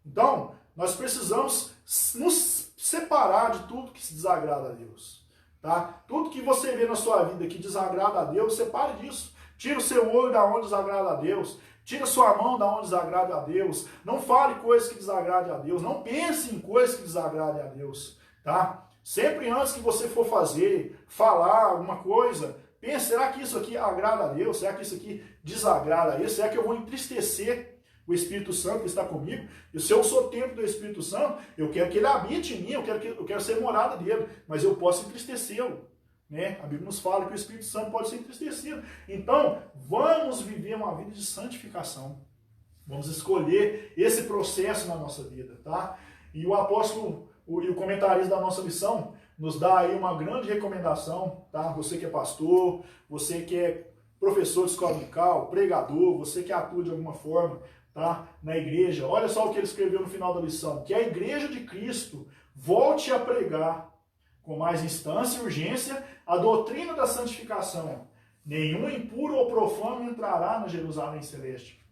Então, nós precisamos nos separar de tudo que se desagrada a Deus. Tá? Tudo que você vê na sua vida que desagrada a Deus, separe disso. Tira o seu olho da onde desagrada a Deus. Tira sua mão da onde desagrada a Deus. Não fale coisas que desagradem a Deus. Não pense em coisas que desagradem a Deus. Tá? Sempre antes que você for falar alguma coisa, pense, será que isso aqui agrada a Deus? Será que isso aqui desagrada a Deus? Será que eu vou entristecer o Espírito Santo que está comigo? E se eu sou templo do Espírito Santo, eu quero que ele habite em mim, eu quero ser morada dele, mas eu posso entristecê-lo. Né? A Bíblia nos fala que o Espírito Santo pode ser entristecido. Então, vamos viver uma vida de santificação. Vamos escolher esse processo na nossa vida. Tá? E o apóstolo, e o comentarista da nossa lição, nos dá aí uma grande recomendação, tá? Você que é pastor, você que é professor de escola dominical, pregador, você que atua de alguma forma, tá, na igreja, olha só o que ele escreveu no final da lição, que a igreja de Cristo volte a pregar com mais instância e urgência a doutrina da santificação. Nenhum impuro ou profano entrará na Jerusalém celeste.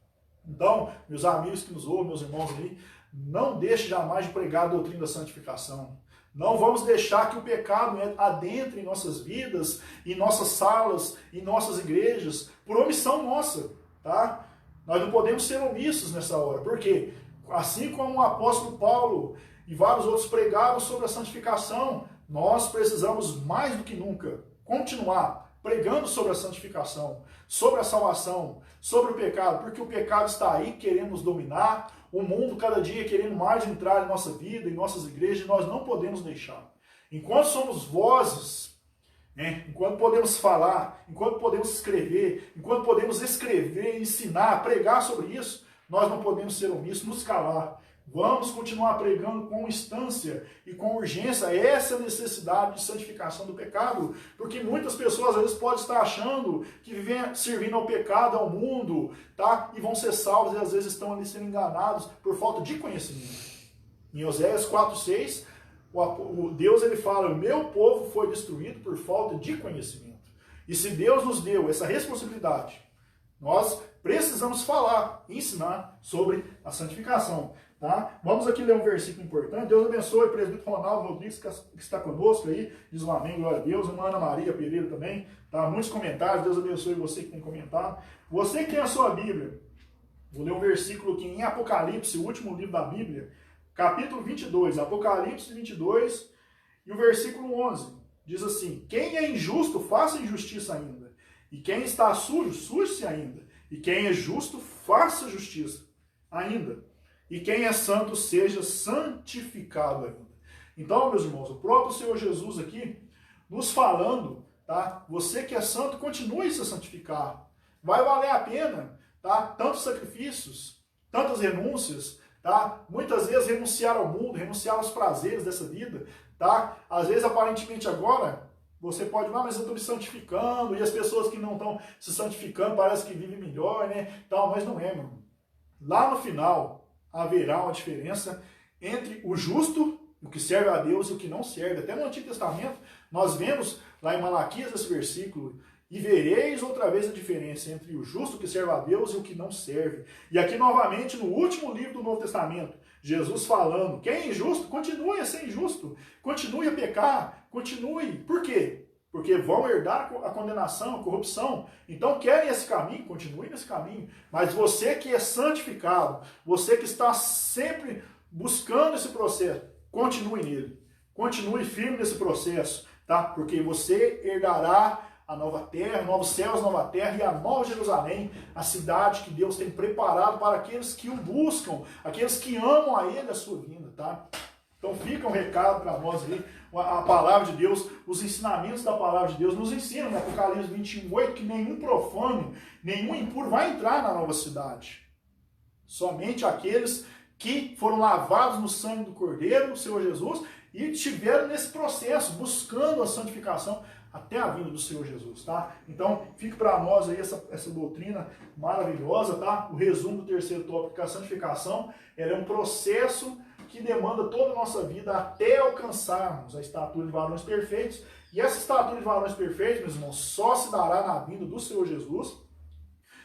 Então, meus amigos que nos ouvem, meus irmãos aí, não deixe jamais de pregar a doutrina da santificação. Não vamos deixar que o pecado adentre em nossas vidas, em nossas salas, em nossas igrejas, por omissão nossa, tá? Nós não podemos ser omissos nessa hora. Por quê? Assim como o apóstolo Paulo e vários outros pregavam sobre a santificação, nós precisamos mais do que nunca continuar pregando sobre a santificação, sobre a salvação, sobre o pecado, porque o pecado está aí querendo nos dominar, o mundo cada dia querendo mais entrar em nossa vida, em nossas igrejas, e nós não podemos deixar. Enquanto somos vozes, né, enquanto podemos falar, enquanto podemos escrever, ensinar, pregar sobre isso, nós não podemos ser omissos, nos calar. Vamos continuar pregando com instância e com urgência essa necessidade de santificação do pecado, porque muitas pessoas às vezes podem estar achando que vivem servindo ao pecado, ao mundo, tá? E vão ser salvos e às vezes estão ali sendo enganados por falta de conhecimento. Em Oséias 4:6, o Deus ele fala: o meu povo foi destruído por falta de conhecimento. E se Deus nos deu essa responsabilidade, nós precisamos falar, ensinar sobre a santificação. Tá? Vamos aqui ler um versículo importante. Deus abençoe o presbítero Ronaldo Rodrigues, que está conosco aí. Diz um amém, glória a Deus. Irmã Ana Maria Pereira também. Tá? Muitos comentários. Deus abençoe você que tem comentado. Você que tem a sua Bíblia, vou ler um versículo aqui em Apocalipse, o último livro da Bíblia, capítulo 22. Apocalipse 22 e o versículo 11. Diz assim: quem é injusto, faça injustiça ainda. E quem está sujo, suje-se ainda. E quem é justo, faça justiça ainda. E quem é santo, seja santificado ainda. Então, meus irmãos, o próprio Senhor Jesus aqui, nos falando, tá? Você que é santo, continue a se santificar. Vai valer a pena, tá? Tantos sacrifícios, tantas renúncias, tá? Muitas vezes renunciar ao mundo, renunciar aos prazeres dessa vida, tá? Às vezes, aparentemente agora, você pode, mas eu estou me santificando, e as pessoas que não estão se santificando parece que vivem melhor, né? Tal, mas não é, meu irmão. Lá no final, haverá uma diferença entre o justo, o que serve a Deus, e o que não serve. Até no Antigo Testamento, nós vemos lá em Malaquias esse versículo: e vereis outra vez a diferença entre o justo que serve a Deus e o que não serve. E aqui novamente, no último livro do Novo Testamento, Jesus falando: quem é injusto, continue a ser injusto, continue a pecar, continue. Por quê? Porque vão herdar a condenação, a corrupção. Então querem esse caminho, continue nesse caminho. Mas você que é santificado, você que está sempre buscando esse processo, continue nele. Continue firme nesse processo, tá? Porque você herdará a nova terra, novos céus, nova terra e a nova Jerusalém, a cidade que Deus tem preparado para aqueles que o buscam, aqueles que amam a Ele, a sua vinda, tá? Então fica um recado para nós aí, a palavra de Deus, os ensinamentos da palavra de Deus nos ensinam, no Apocalipse 21:8, que nenhum profano, nenhum impuro vai entrar na nova cidade. Somente aqueles que foram lavados no sangue do Cordeiro, o Senhor Jesus, e estiveram nesse processo, buscando a santificação até a vinda do Senhor Jesus, tá? Então, fica para nós aí essa doutrina maravilhosa, tá? O resumo do terceiro tópico, que a santificação, ela é um processo que demanda toda a nossa vida até alcançarmos a estatura de varões perfeitos. E essa estatura de varões perfeitos, meus irmãos, só se dará na vinda do Senhor Jesus,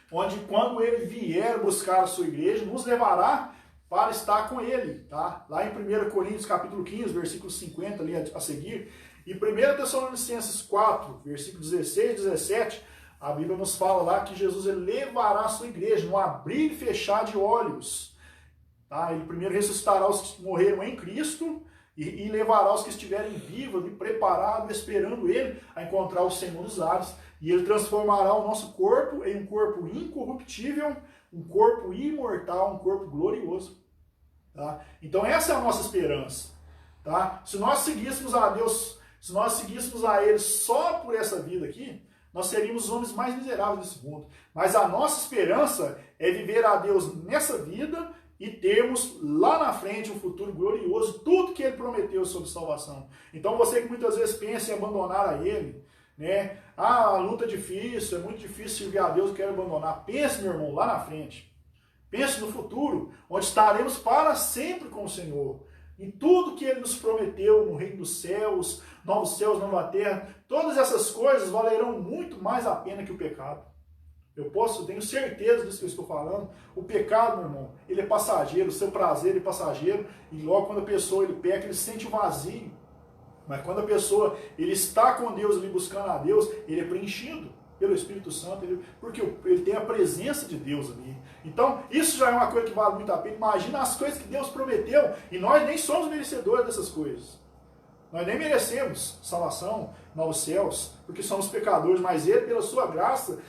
onde quando Ele vier buscar a sua igreja, nos levará para estar com Ele, tá? Lá em 1 Coríntios capítulo 15, versículo 50 ali a seguir, e 1 Tessalonicenses 4, versículo 16 e 17, a Bíblia nos fala lá que Jesus ele levará a sua igreja no abrir e fechar de olhos. Tá? Ele primeiro ressuscitará os que morreram em Cristo e levará os que estiverem vivos e preparados, esperando Ele a encontrar o Senhor dos ares. E Ele transformará o nosso corpo em um corpo incorruptível, um corpo imortal, um corpo glorioso. Tá? Então essa é a nossa esperança. Tá? Se nós seguíssemos a Deus, se nós seguíssemos a Ele só por essa vida aqui, nós seríamos os homens mais miseráveis desse mundo. Mas a nossa esperança é viver a Deus nessa vida e termos lá na frente um futuro glorioso, tudo que Ele prometeu sobre salvação. Então você que muitas vezes pensa em abandonar a Ele, né? Ah, a luta é difícil, é muito difícil servir a Deus, eu quero abandonar. Pense, meu irmão, lá na frente. Pense no futuro, onde estaremos para sempre com o Senhor. Em tudo que Ele nos prometeu no reino dos céus, novos céus, nova terra, todas essas coisas valerão muito mais a pena que o pecado. Tenho certeza disso que eu estou falando. O pecado, meu irmão, ele é passageiro, o seu prazer é passageiro, e logo quando a pessoa ele peca, ele sente o vazio. Mas quando a pessoa ele está com Deus ali, buscando a Deus, ele é preenchido pelo Espírito Santo, porque ele tem a presença de Deus ali. Então, isso já é uma coisa que vale muito a pena. Imagina as coisas que Deus prometeu, e nós nem somos merecedores dessas coisas. Nós nem merecemos salvação, novos céus, porque somos pecadores, mas Ele, pela sua graça,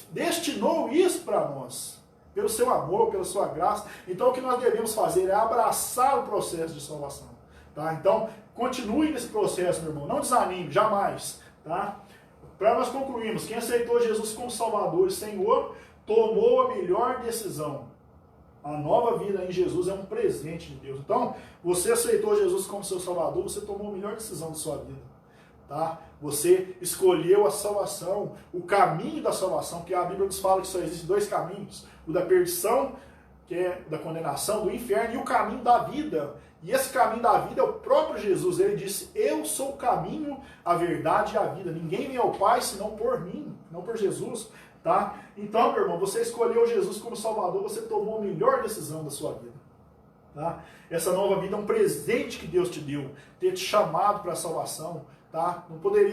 destinou isso para nós, pelo seu amor, pela sua graça. Então o que nós devemos fazer é abraçar o processo de salvação. Tá? Então, continue nesse processo, meu irmão, não desanime, jamais. Tá? Para nós concluirmos, quem aceitou Jesus como Salvador e Senhor, tomou a melhor decisão. A nova vida em Jesus é um presente de Deus. Então, você aceitou Jesus como seu Salvador, você tomou a melhor decisão da sua vida. Tá? Você escolheu a salvação, o caminho da salvação, porque a Bíblia nos fala que só existem dois caminhos, o da perdição, que é da condenação, do inferno, e o caminho da vida. E esse caminho da vida é o próprio Jesus. Ele disse, eu sou o caminho, a verdade e a vida. Ninguém vem ao Pai senão por mim, não por Jesus. Tá? Então, meu irmão, você escolheu Jesus como Salvador, você tomou a melhor decisão da sua vida. Tá? Essa nova vida é um presente que Deus te deu, ter te chamado para a salvação. Tá?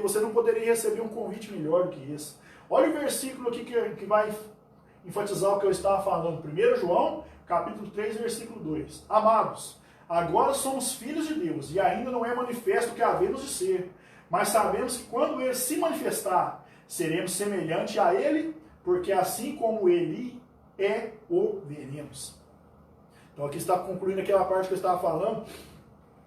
Você não poderia receber um convite melhor do que esse. Olha o versículo aqui que vai enfatizar o que eu estava falando. 1 João, capítulo 3, versículo 2. Amados, agora somos filhos de Deus, e ainda não é manifesto o que havemos de ser. Mas sabemos que quando Ele se manifestar, seremos semelhantes a Ele, porque assim como Ele é, o veremos. Então aqui está concluindo aquela parte que eu estava falando.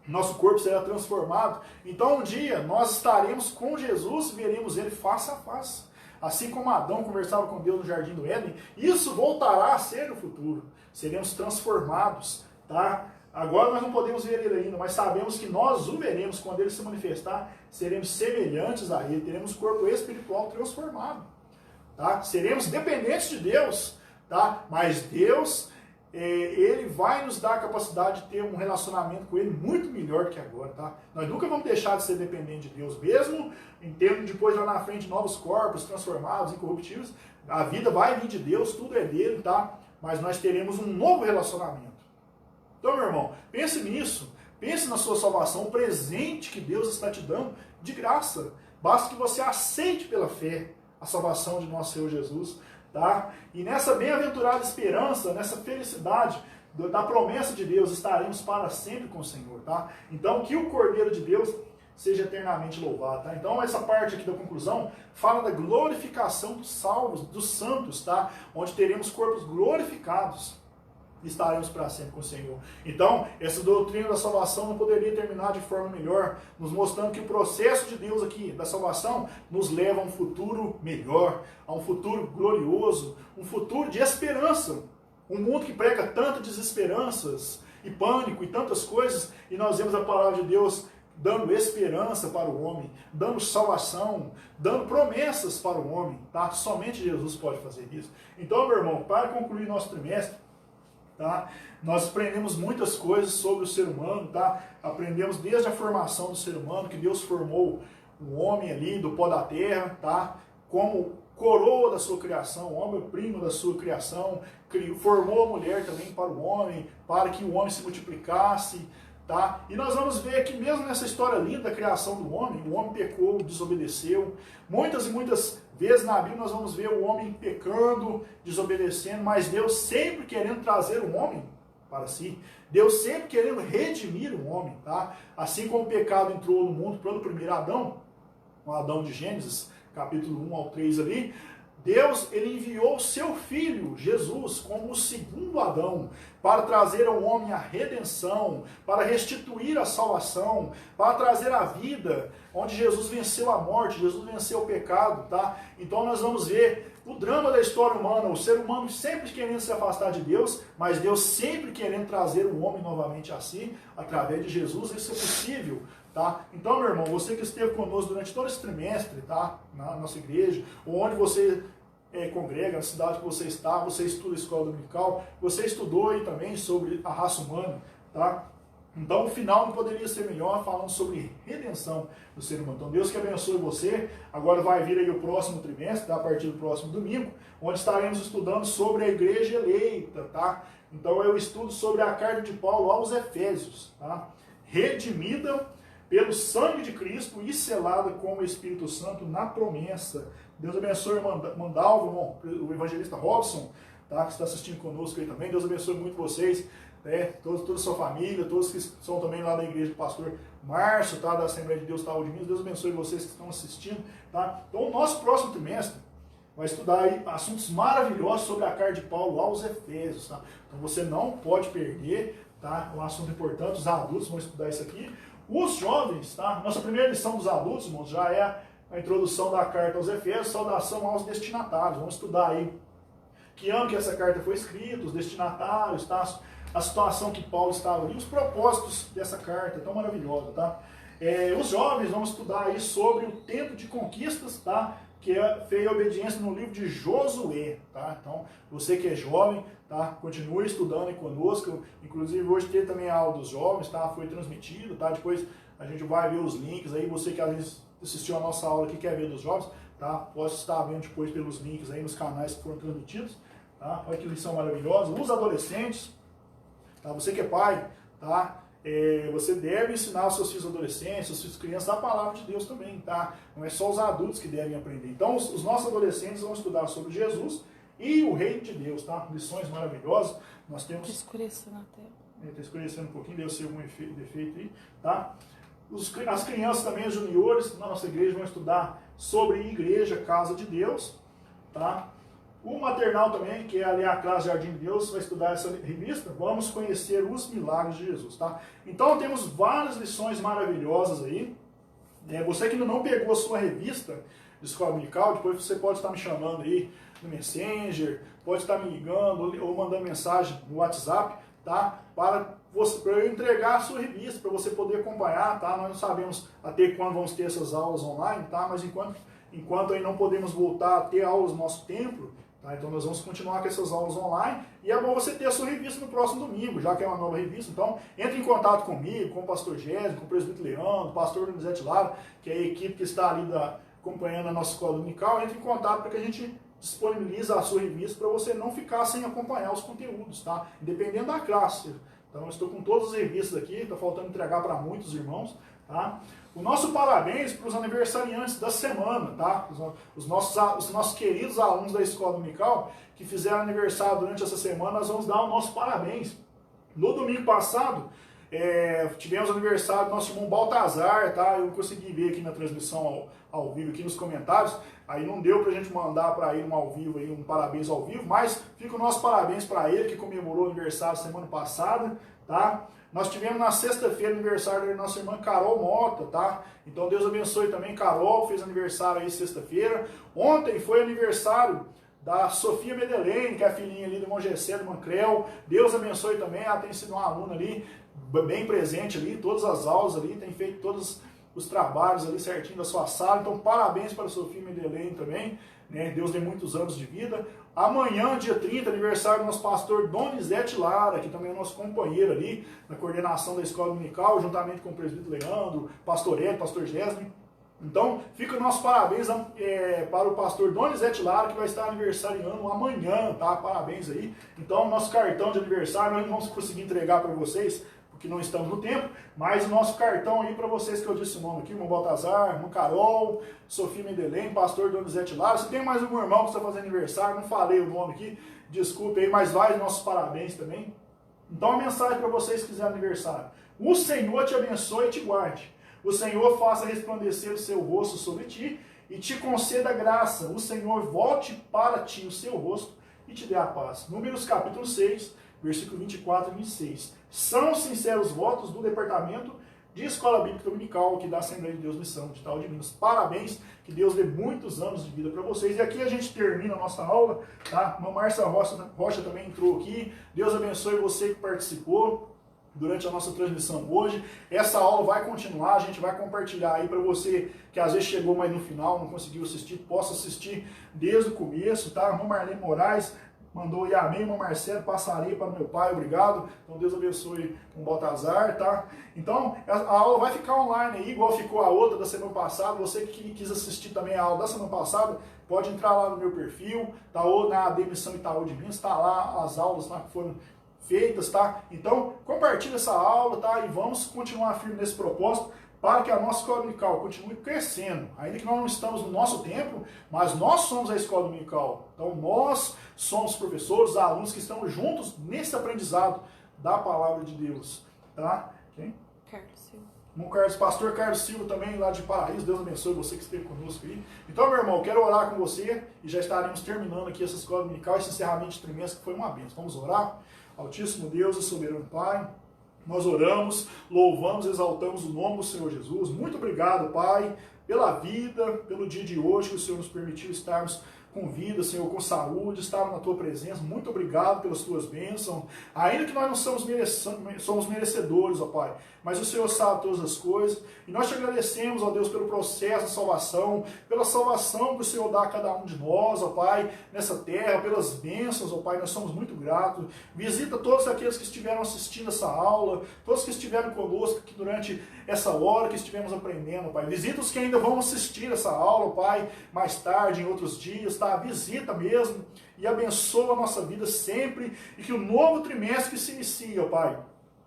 Nosso corpo será transformado. Então um dia nós estaremos com Jesus e veremos Ele face a face. Assim como Adão conversava com Deus no jardim do Éden, isso voltará a ser no futuro. Seremos transformados. Tá? Agora nós não podemos ver Ele ainda, mas sabemos que nós o veremos quando Ele se manifestar. Seremos semelhantes a Ele. Teremos corpo espiritual transformado. Tá? Seremos dependentes de Deus. Tá? Mas Deus... Ele vai nos dar a capacidade de ter um relacionamento com Ele muito melhor que agora, tá? Nós nunca vamos deixar de ser dependentes de Deus, mesmo em termos depois lá na frente novos corpos transformados, incorruptíveis, a vida vai vir de Deus, tudo é dele, tá? Mas nós teremos um novo relacionamento. Então, meu irmão, pense nisso, pense na sua salvação, o presente que Deus está te dando de graça. Basta que você aceite pela fé a salvação de nosso Senhor Jesus. Tá? E nessa bem-aventurada esperança, nessa felicidade da promessa de Deus, estaremos para sempre com o Senhor. Tá? Então, que o Cordeiro de Deus seja eternamente louvado. Tá? Então, essa parte aqui da conclusão fala da glorificação dos salvos, dos santos, tá? Onde teremos corpos glorificados e estaremos para sempre com o Senhor. Então, essa doutrina da salvação não poderia terminar de forma melhor, nos mostrando que o processo de Deus aqui, da salvação, nos leva a um futuro melhor, a um futuro glorioso, um futuro de esperança. Um mundo que prega tantas desesperanças e pânico e tantas coisas, e nós vemos a palavra de Deus dando esperança para o homem, dando salvação, dando promessas para o homem. Tá? Somente Jesus pode fazer isso. Então, meu irmão, para concluir nosso trimestre, tá? Nós aprendemos muitas coisas sobre o ser humano, tá? Aprendemos desde a formação do ser humano, que Deus formou o homem ali do pó da terra, tá? Como coroa da sua criação, obra-prima da sua criação, formou a mulher também para o homem, para que o homem se multiplicasse, tá? E nós vamos ver que mesmo nessa história linda da criação do homem, o homem pecou, desobedeceu. Muitas e muitas vezes na Bíblia nós vamos ver o homem pecando, desobedecendo, mas Deus sempre querendo trazer o homem para si. Deus sempre querendo redimir o homem, tá? Assim como o pecado entrou no mundo pelo primeiro Adão, o Adão de Gênesis, capítulo 1 ao 3 ali, Deus ele enviou o seu Filho, Jesus, como o segundo Adão, para trazer ao homem a redenção, para restituir a salvação, para trazer a vida, onde Jesus venceu a morte, Jesus venceu o pecado, tá? Então nós vamos ver o drama da história humana, o ser humano sempre querendo se afastar de Deus, mas Deus sempre querendo trazer o homem novamente a si, através de Jesus. Isso é possível tá? Então, meu irmão, você que esteve conosco durante todo esse trimestre, tá? Na nossa igreja, ou onde você congrega, na cidade que você está, você estuda a escola dominical, você estudou aí também sobre a raça humana, tá? Então o final não poderia ser melhor falando sobre redenção do ser humano. Então Deus que abençoe você. Agora vai vir aí o próximo trimestre, tá? A partir do próximo domingo, onde estaremos estudando sobre a igreja eleita, tá? Então é o estudo sobre a carta de Paulo aos Efésios, tá? Redimida pelo sangue de Cristo e selada com o Espírito Santo na promessa. Deus abençoe o Mandalvo, o evangelista Robson, tá? Que está assistindo conosco aí também. Deus abençoe muito vocês. Toda a sua família, todos que são também lá da igreja do pastor Márcio, tá? Da Assembleia de Deus Taú de Minas. Deus abençoe vocês que estão assistindo, tá? Então o nosso próximo trimestre vai estudar aí assuntos maravilhosos sobre a carta de Paulo aos Efésios, tá? Então você não pode perder, tá? Um assunto importante, os adultos vão estudar isso aqui. Os jovens, tá? Nossa primeira lição dos adultos, irmãos, já é a introdução da carta aos Efésios, saudação aos destinatários. Vamos estudar aí que ano que essa carta foi escrita, os destinatários, tá? A situação que Paulo estava ali, os propósitos dessa carta tão maravilhosa, tá? Os jovens vão estudar aí sobre o tempo de conquistas, tá? Que fez a obediência no livro de Josué, tá? Então, você que é jovem, tá? Continue estudando aí conosco. Inclusive, hoje teve também a aula dos jovens, tá? Foi transmitido, tá? Depois a gente vai ver os links aí. Você que às vezes assistiu a nossa aula aqui, quer ver dos jovens, tá? Pode estar vendo depois pelos links aí nos canais que foram transmitidos, tá? Olha que lição maravilhosa. Os adolescentes, tá? Você que é pai, tá? Você deve ensinar os seus filhos adolescentes, os filhos crianças, a palavra de Deus também, tá? Não é só os adultos que devem aprender. Então, os nossos adolescentes vão estudar sobre Jesus e o reino de Deus, tá? Lições maravilhosas. Nós temos... Tá escurecendo a tela. Está escurecendo um pouquinho, deve ser algum defeito aí, tá? As crianças também, os juniores, na nossa igreja, vão estudar sobre igreja, casa de Deus, tá? O maternal também, que é ali a classe Jardim de Deus, vai estudar essa revista. Vamos conhecer os milagres de Jesus, tá? Então temos várias lições maravilhosas aí. Você que ainda não pegou a sua revista de escola dominical, depois você pode estar me chamando aí no Messenger, pode estar me ligando ou mandando mensagem no WhatsApp, tá? Para eu entregar a sua revista, para você poder acompanhar, tá? Nós não sabemos até quando vamos ter essas aulas online, tá? Mas enquanto aí não podemos voltar a ter aulas no nosso templo, tá? Então nós vamos continuar com essas aulas online e é bom você ter a sua revista no próximo domingo, já que é uma nova revista. Então entre em contato comigo, com o pastor Gésio, com o presbítero Leandro, o pastor Donizete Lara, que é a equipe que está ali acompanhando a nossa escola dominical. Entre em contato para que a gente disponibilize a sua revista para você não ficar sem acompanhar os conteúdos, tá? Independente da classe. Então eu estou com todas as revistas aqui, está faltando entregar para muitos irmãos, tá? O nosso parabéns para os aniversariantes da semana, tá? Os nossos queridos alunos da escola dominical que fizeram aniversário durante essa semana, nós vamos dar o nosso parabéns. No domingo passado, tivemos aniversário do nosso irmão Baltazar, tá? Eu consegui ver aqui na transmissão ao vivo, aqui nos comentários, aí não deu pra gente mandar para ele ao vivo, aí, um parabéns ao vivo, mas fica o nosso parabéns para ele, que comemorou o aniversário semana passada, tá? Nós tivemos na sexta-feira aniversário da nossa irmã Carol Mota, tá? Então Deus abençoe também Carol, fez aniversário aí sexta-feira. Ontem foi aniversário da Sofia Medelene, que é a filhinha ali do irmão Gessé, do Mancrel. Deus abençoe também, ela tem sido uma aluna ali, bem presente ali, todas as aulas ali, tem feito todos os trabalhos ali certinho da sua sala. Então parabéns para a Sofia Medelene também, né? Deus dê muitos anos de vida. Amanhã, dia 30, aniversário do nosso pastor Donizete Lara, que também é nosso companheiro ali na coordenação da escola dominical, juntamente com o presbítero Leandro, pastor Ed, pastor Gésio. Então, fica o nosso parabéns para o pastor Donizete Lara, que vai estar aniversariando amanhã, tá? Parabéns aí. Então, nosso cartão de aniversário nós não vamos conseguir entregar para vocês, porque não estamos no tempo, mas o nosso cartão aí para vocês, que eu disse o nome aqui, irmão Baltazar, irmão Carol, Sofia Medelene, pastor Donizete Lara. Se tem mais algum irmão que está fazendo aniversário, não falei o nome aqui, desculpe aí, mas vai os nossos parabéns também. Então, a mensagem para vocês que fizeram aniversário: o Senhor te abençoe e te guarde. O Senhor faça resplandecer o seu rosto sobre ti e te conceda graça. O Senhor volte para ti o seu rosto e te dê a paz. Números capítulo 6, versículo 24 e 26. São sinceros votos do Departamento de Escola Bíblica Dominical aqui da Assembleia de Deus Missão de Taú de Minas. Parabéns, que Deus dê muitos anos de vida para vocês. E aqui a gente termina a nossa aula, tá? A Márcia Rocha também entrou aqui. Deus abençoe você que participou. durante a nossa transmissão hoje. Essa aula vai continuar, a gente vai compartilhar aí para você que às vezes chegou mais no final, não conseguiu assistir, possa assistir desde o começo, tá? Irmã Marlene Moraes mandou aí, amém, irmão Marcelo, passarei para meu pai, obrigado. Então Deus abençoe o Baltazar, tá? Então a aula vai ficar online aí, igual ficou a outra da semana passada. Você que quis assistir também a aula da semana passada, pode entrar lá no meu perfil, tá? Ou na Admissão Itaú de Minas, tá lá as aulas lá que foram feitas, tá? Então compartilha essa aula, tá? E vamos continuar firme nesse propósito, para que a nossa escola dominical continue crescendo. Ainda que nós não estamos no nosso tempo, mas nós somos a escola dominical. Então nós somos professores, alunos que estamos juntos nesse aprendizado da palavra de Deus. Tá? Quem? Carlos Silva. Pastor Carlos Silva também, lá de Paraíso. Deus abençoe você que esteve conosco aí. Então, meu irmão, quero orar com você e já estaremos terminando aqui essa escola dominical, esse encerramento de trimestre que foi uma bênção. Vamos orar? Altíssimo Deus e soberano Pai, nós oramos, louvamos, exaltamos o nome do Senhor Jesus. Muito obrigado, Pai, pela vida, pelo dia de hoje que o Senhor nos permitiu estarmos com vida, Senhor, com saúde, estar na Tua presença. Muito obrigado pelas Tuas bênçãos. Ainda que nós não somos merecedores, ó Pai, mas o Senhor sabe todas as coisas. E nós te agradecemos, ó Deus, pelo processo de salvação, pela salvação que o Senhor dá a cada um de nós, ó Pai, nessa terra, pelas bênçãos, ó Pai, nós somos muito gratos. Visita todos aqueles que estiveram assistindo essa aula, todos que estiveram conosco aqui durante essa hora que estivemos aprendendo, ó Pai. Visita os que ainda vão assistir essa aula, ó Pai, mais tarde, em outros dias, tá? Visita mesmo e abençoa a nossa vida sempre e que o novo trimestre que se inicia, ó Pai,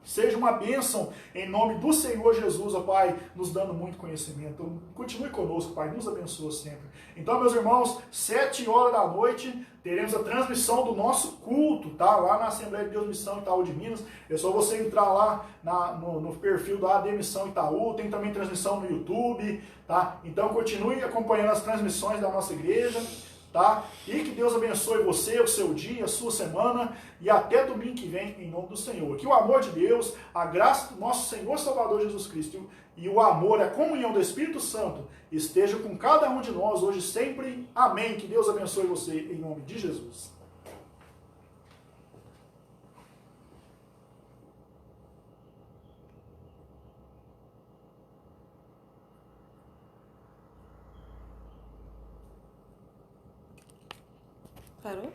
seja uma bênção em nome do Senhor Jesus, ó Pai, nos dando muito conhecimento. Então, continue conosco, Pai, nos abençoa sempre. Então, meus irmãos, 7 horas da noite, teremos a transmissão do nosso culto, tá? Lá na Assembleia de Deus Missão Itaú de Minas. É só você entrar lá no perfil da AD Missão Itaú, tem também transmissão no YouTube, tá? Então, continue acompanhando as transmissões da nossa igreja, tá? E que Deus abençoe você, o seu dia, a sua semana e até domingo que vem, em nome do Senhor. Que o amor de Deus, a graça do nosso Senhor Salvador Jesus Cristo e o amor, a comunhão do Espírito Santo esteja com cada um de nós hoje sempre. Amém. Que Deus abençoe você em nome de Jesus. Parou?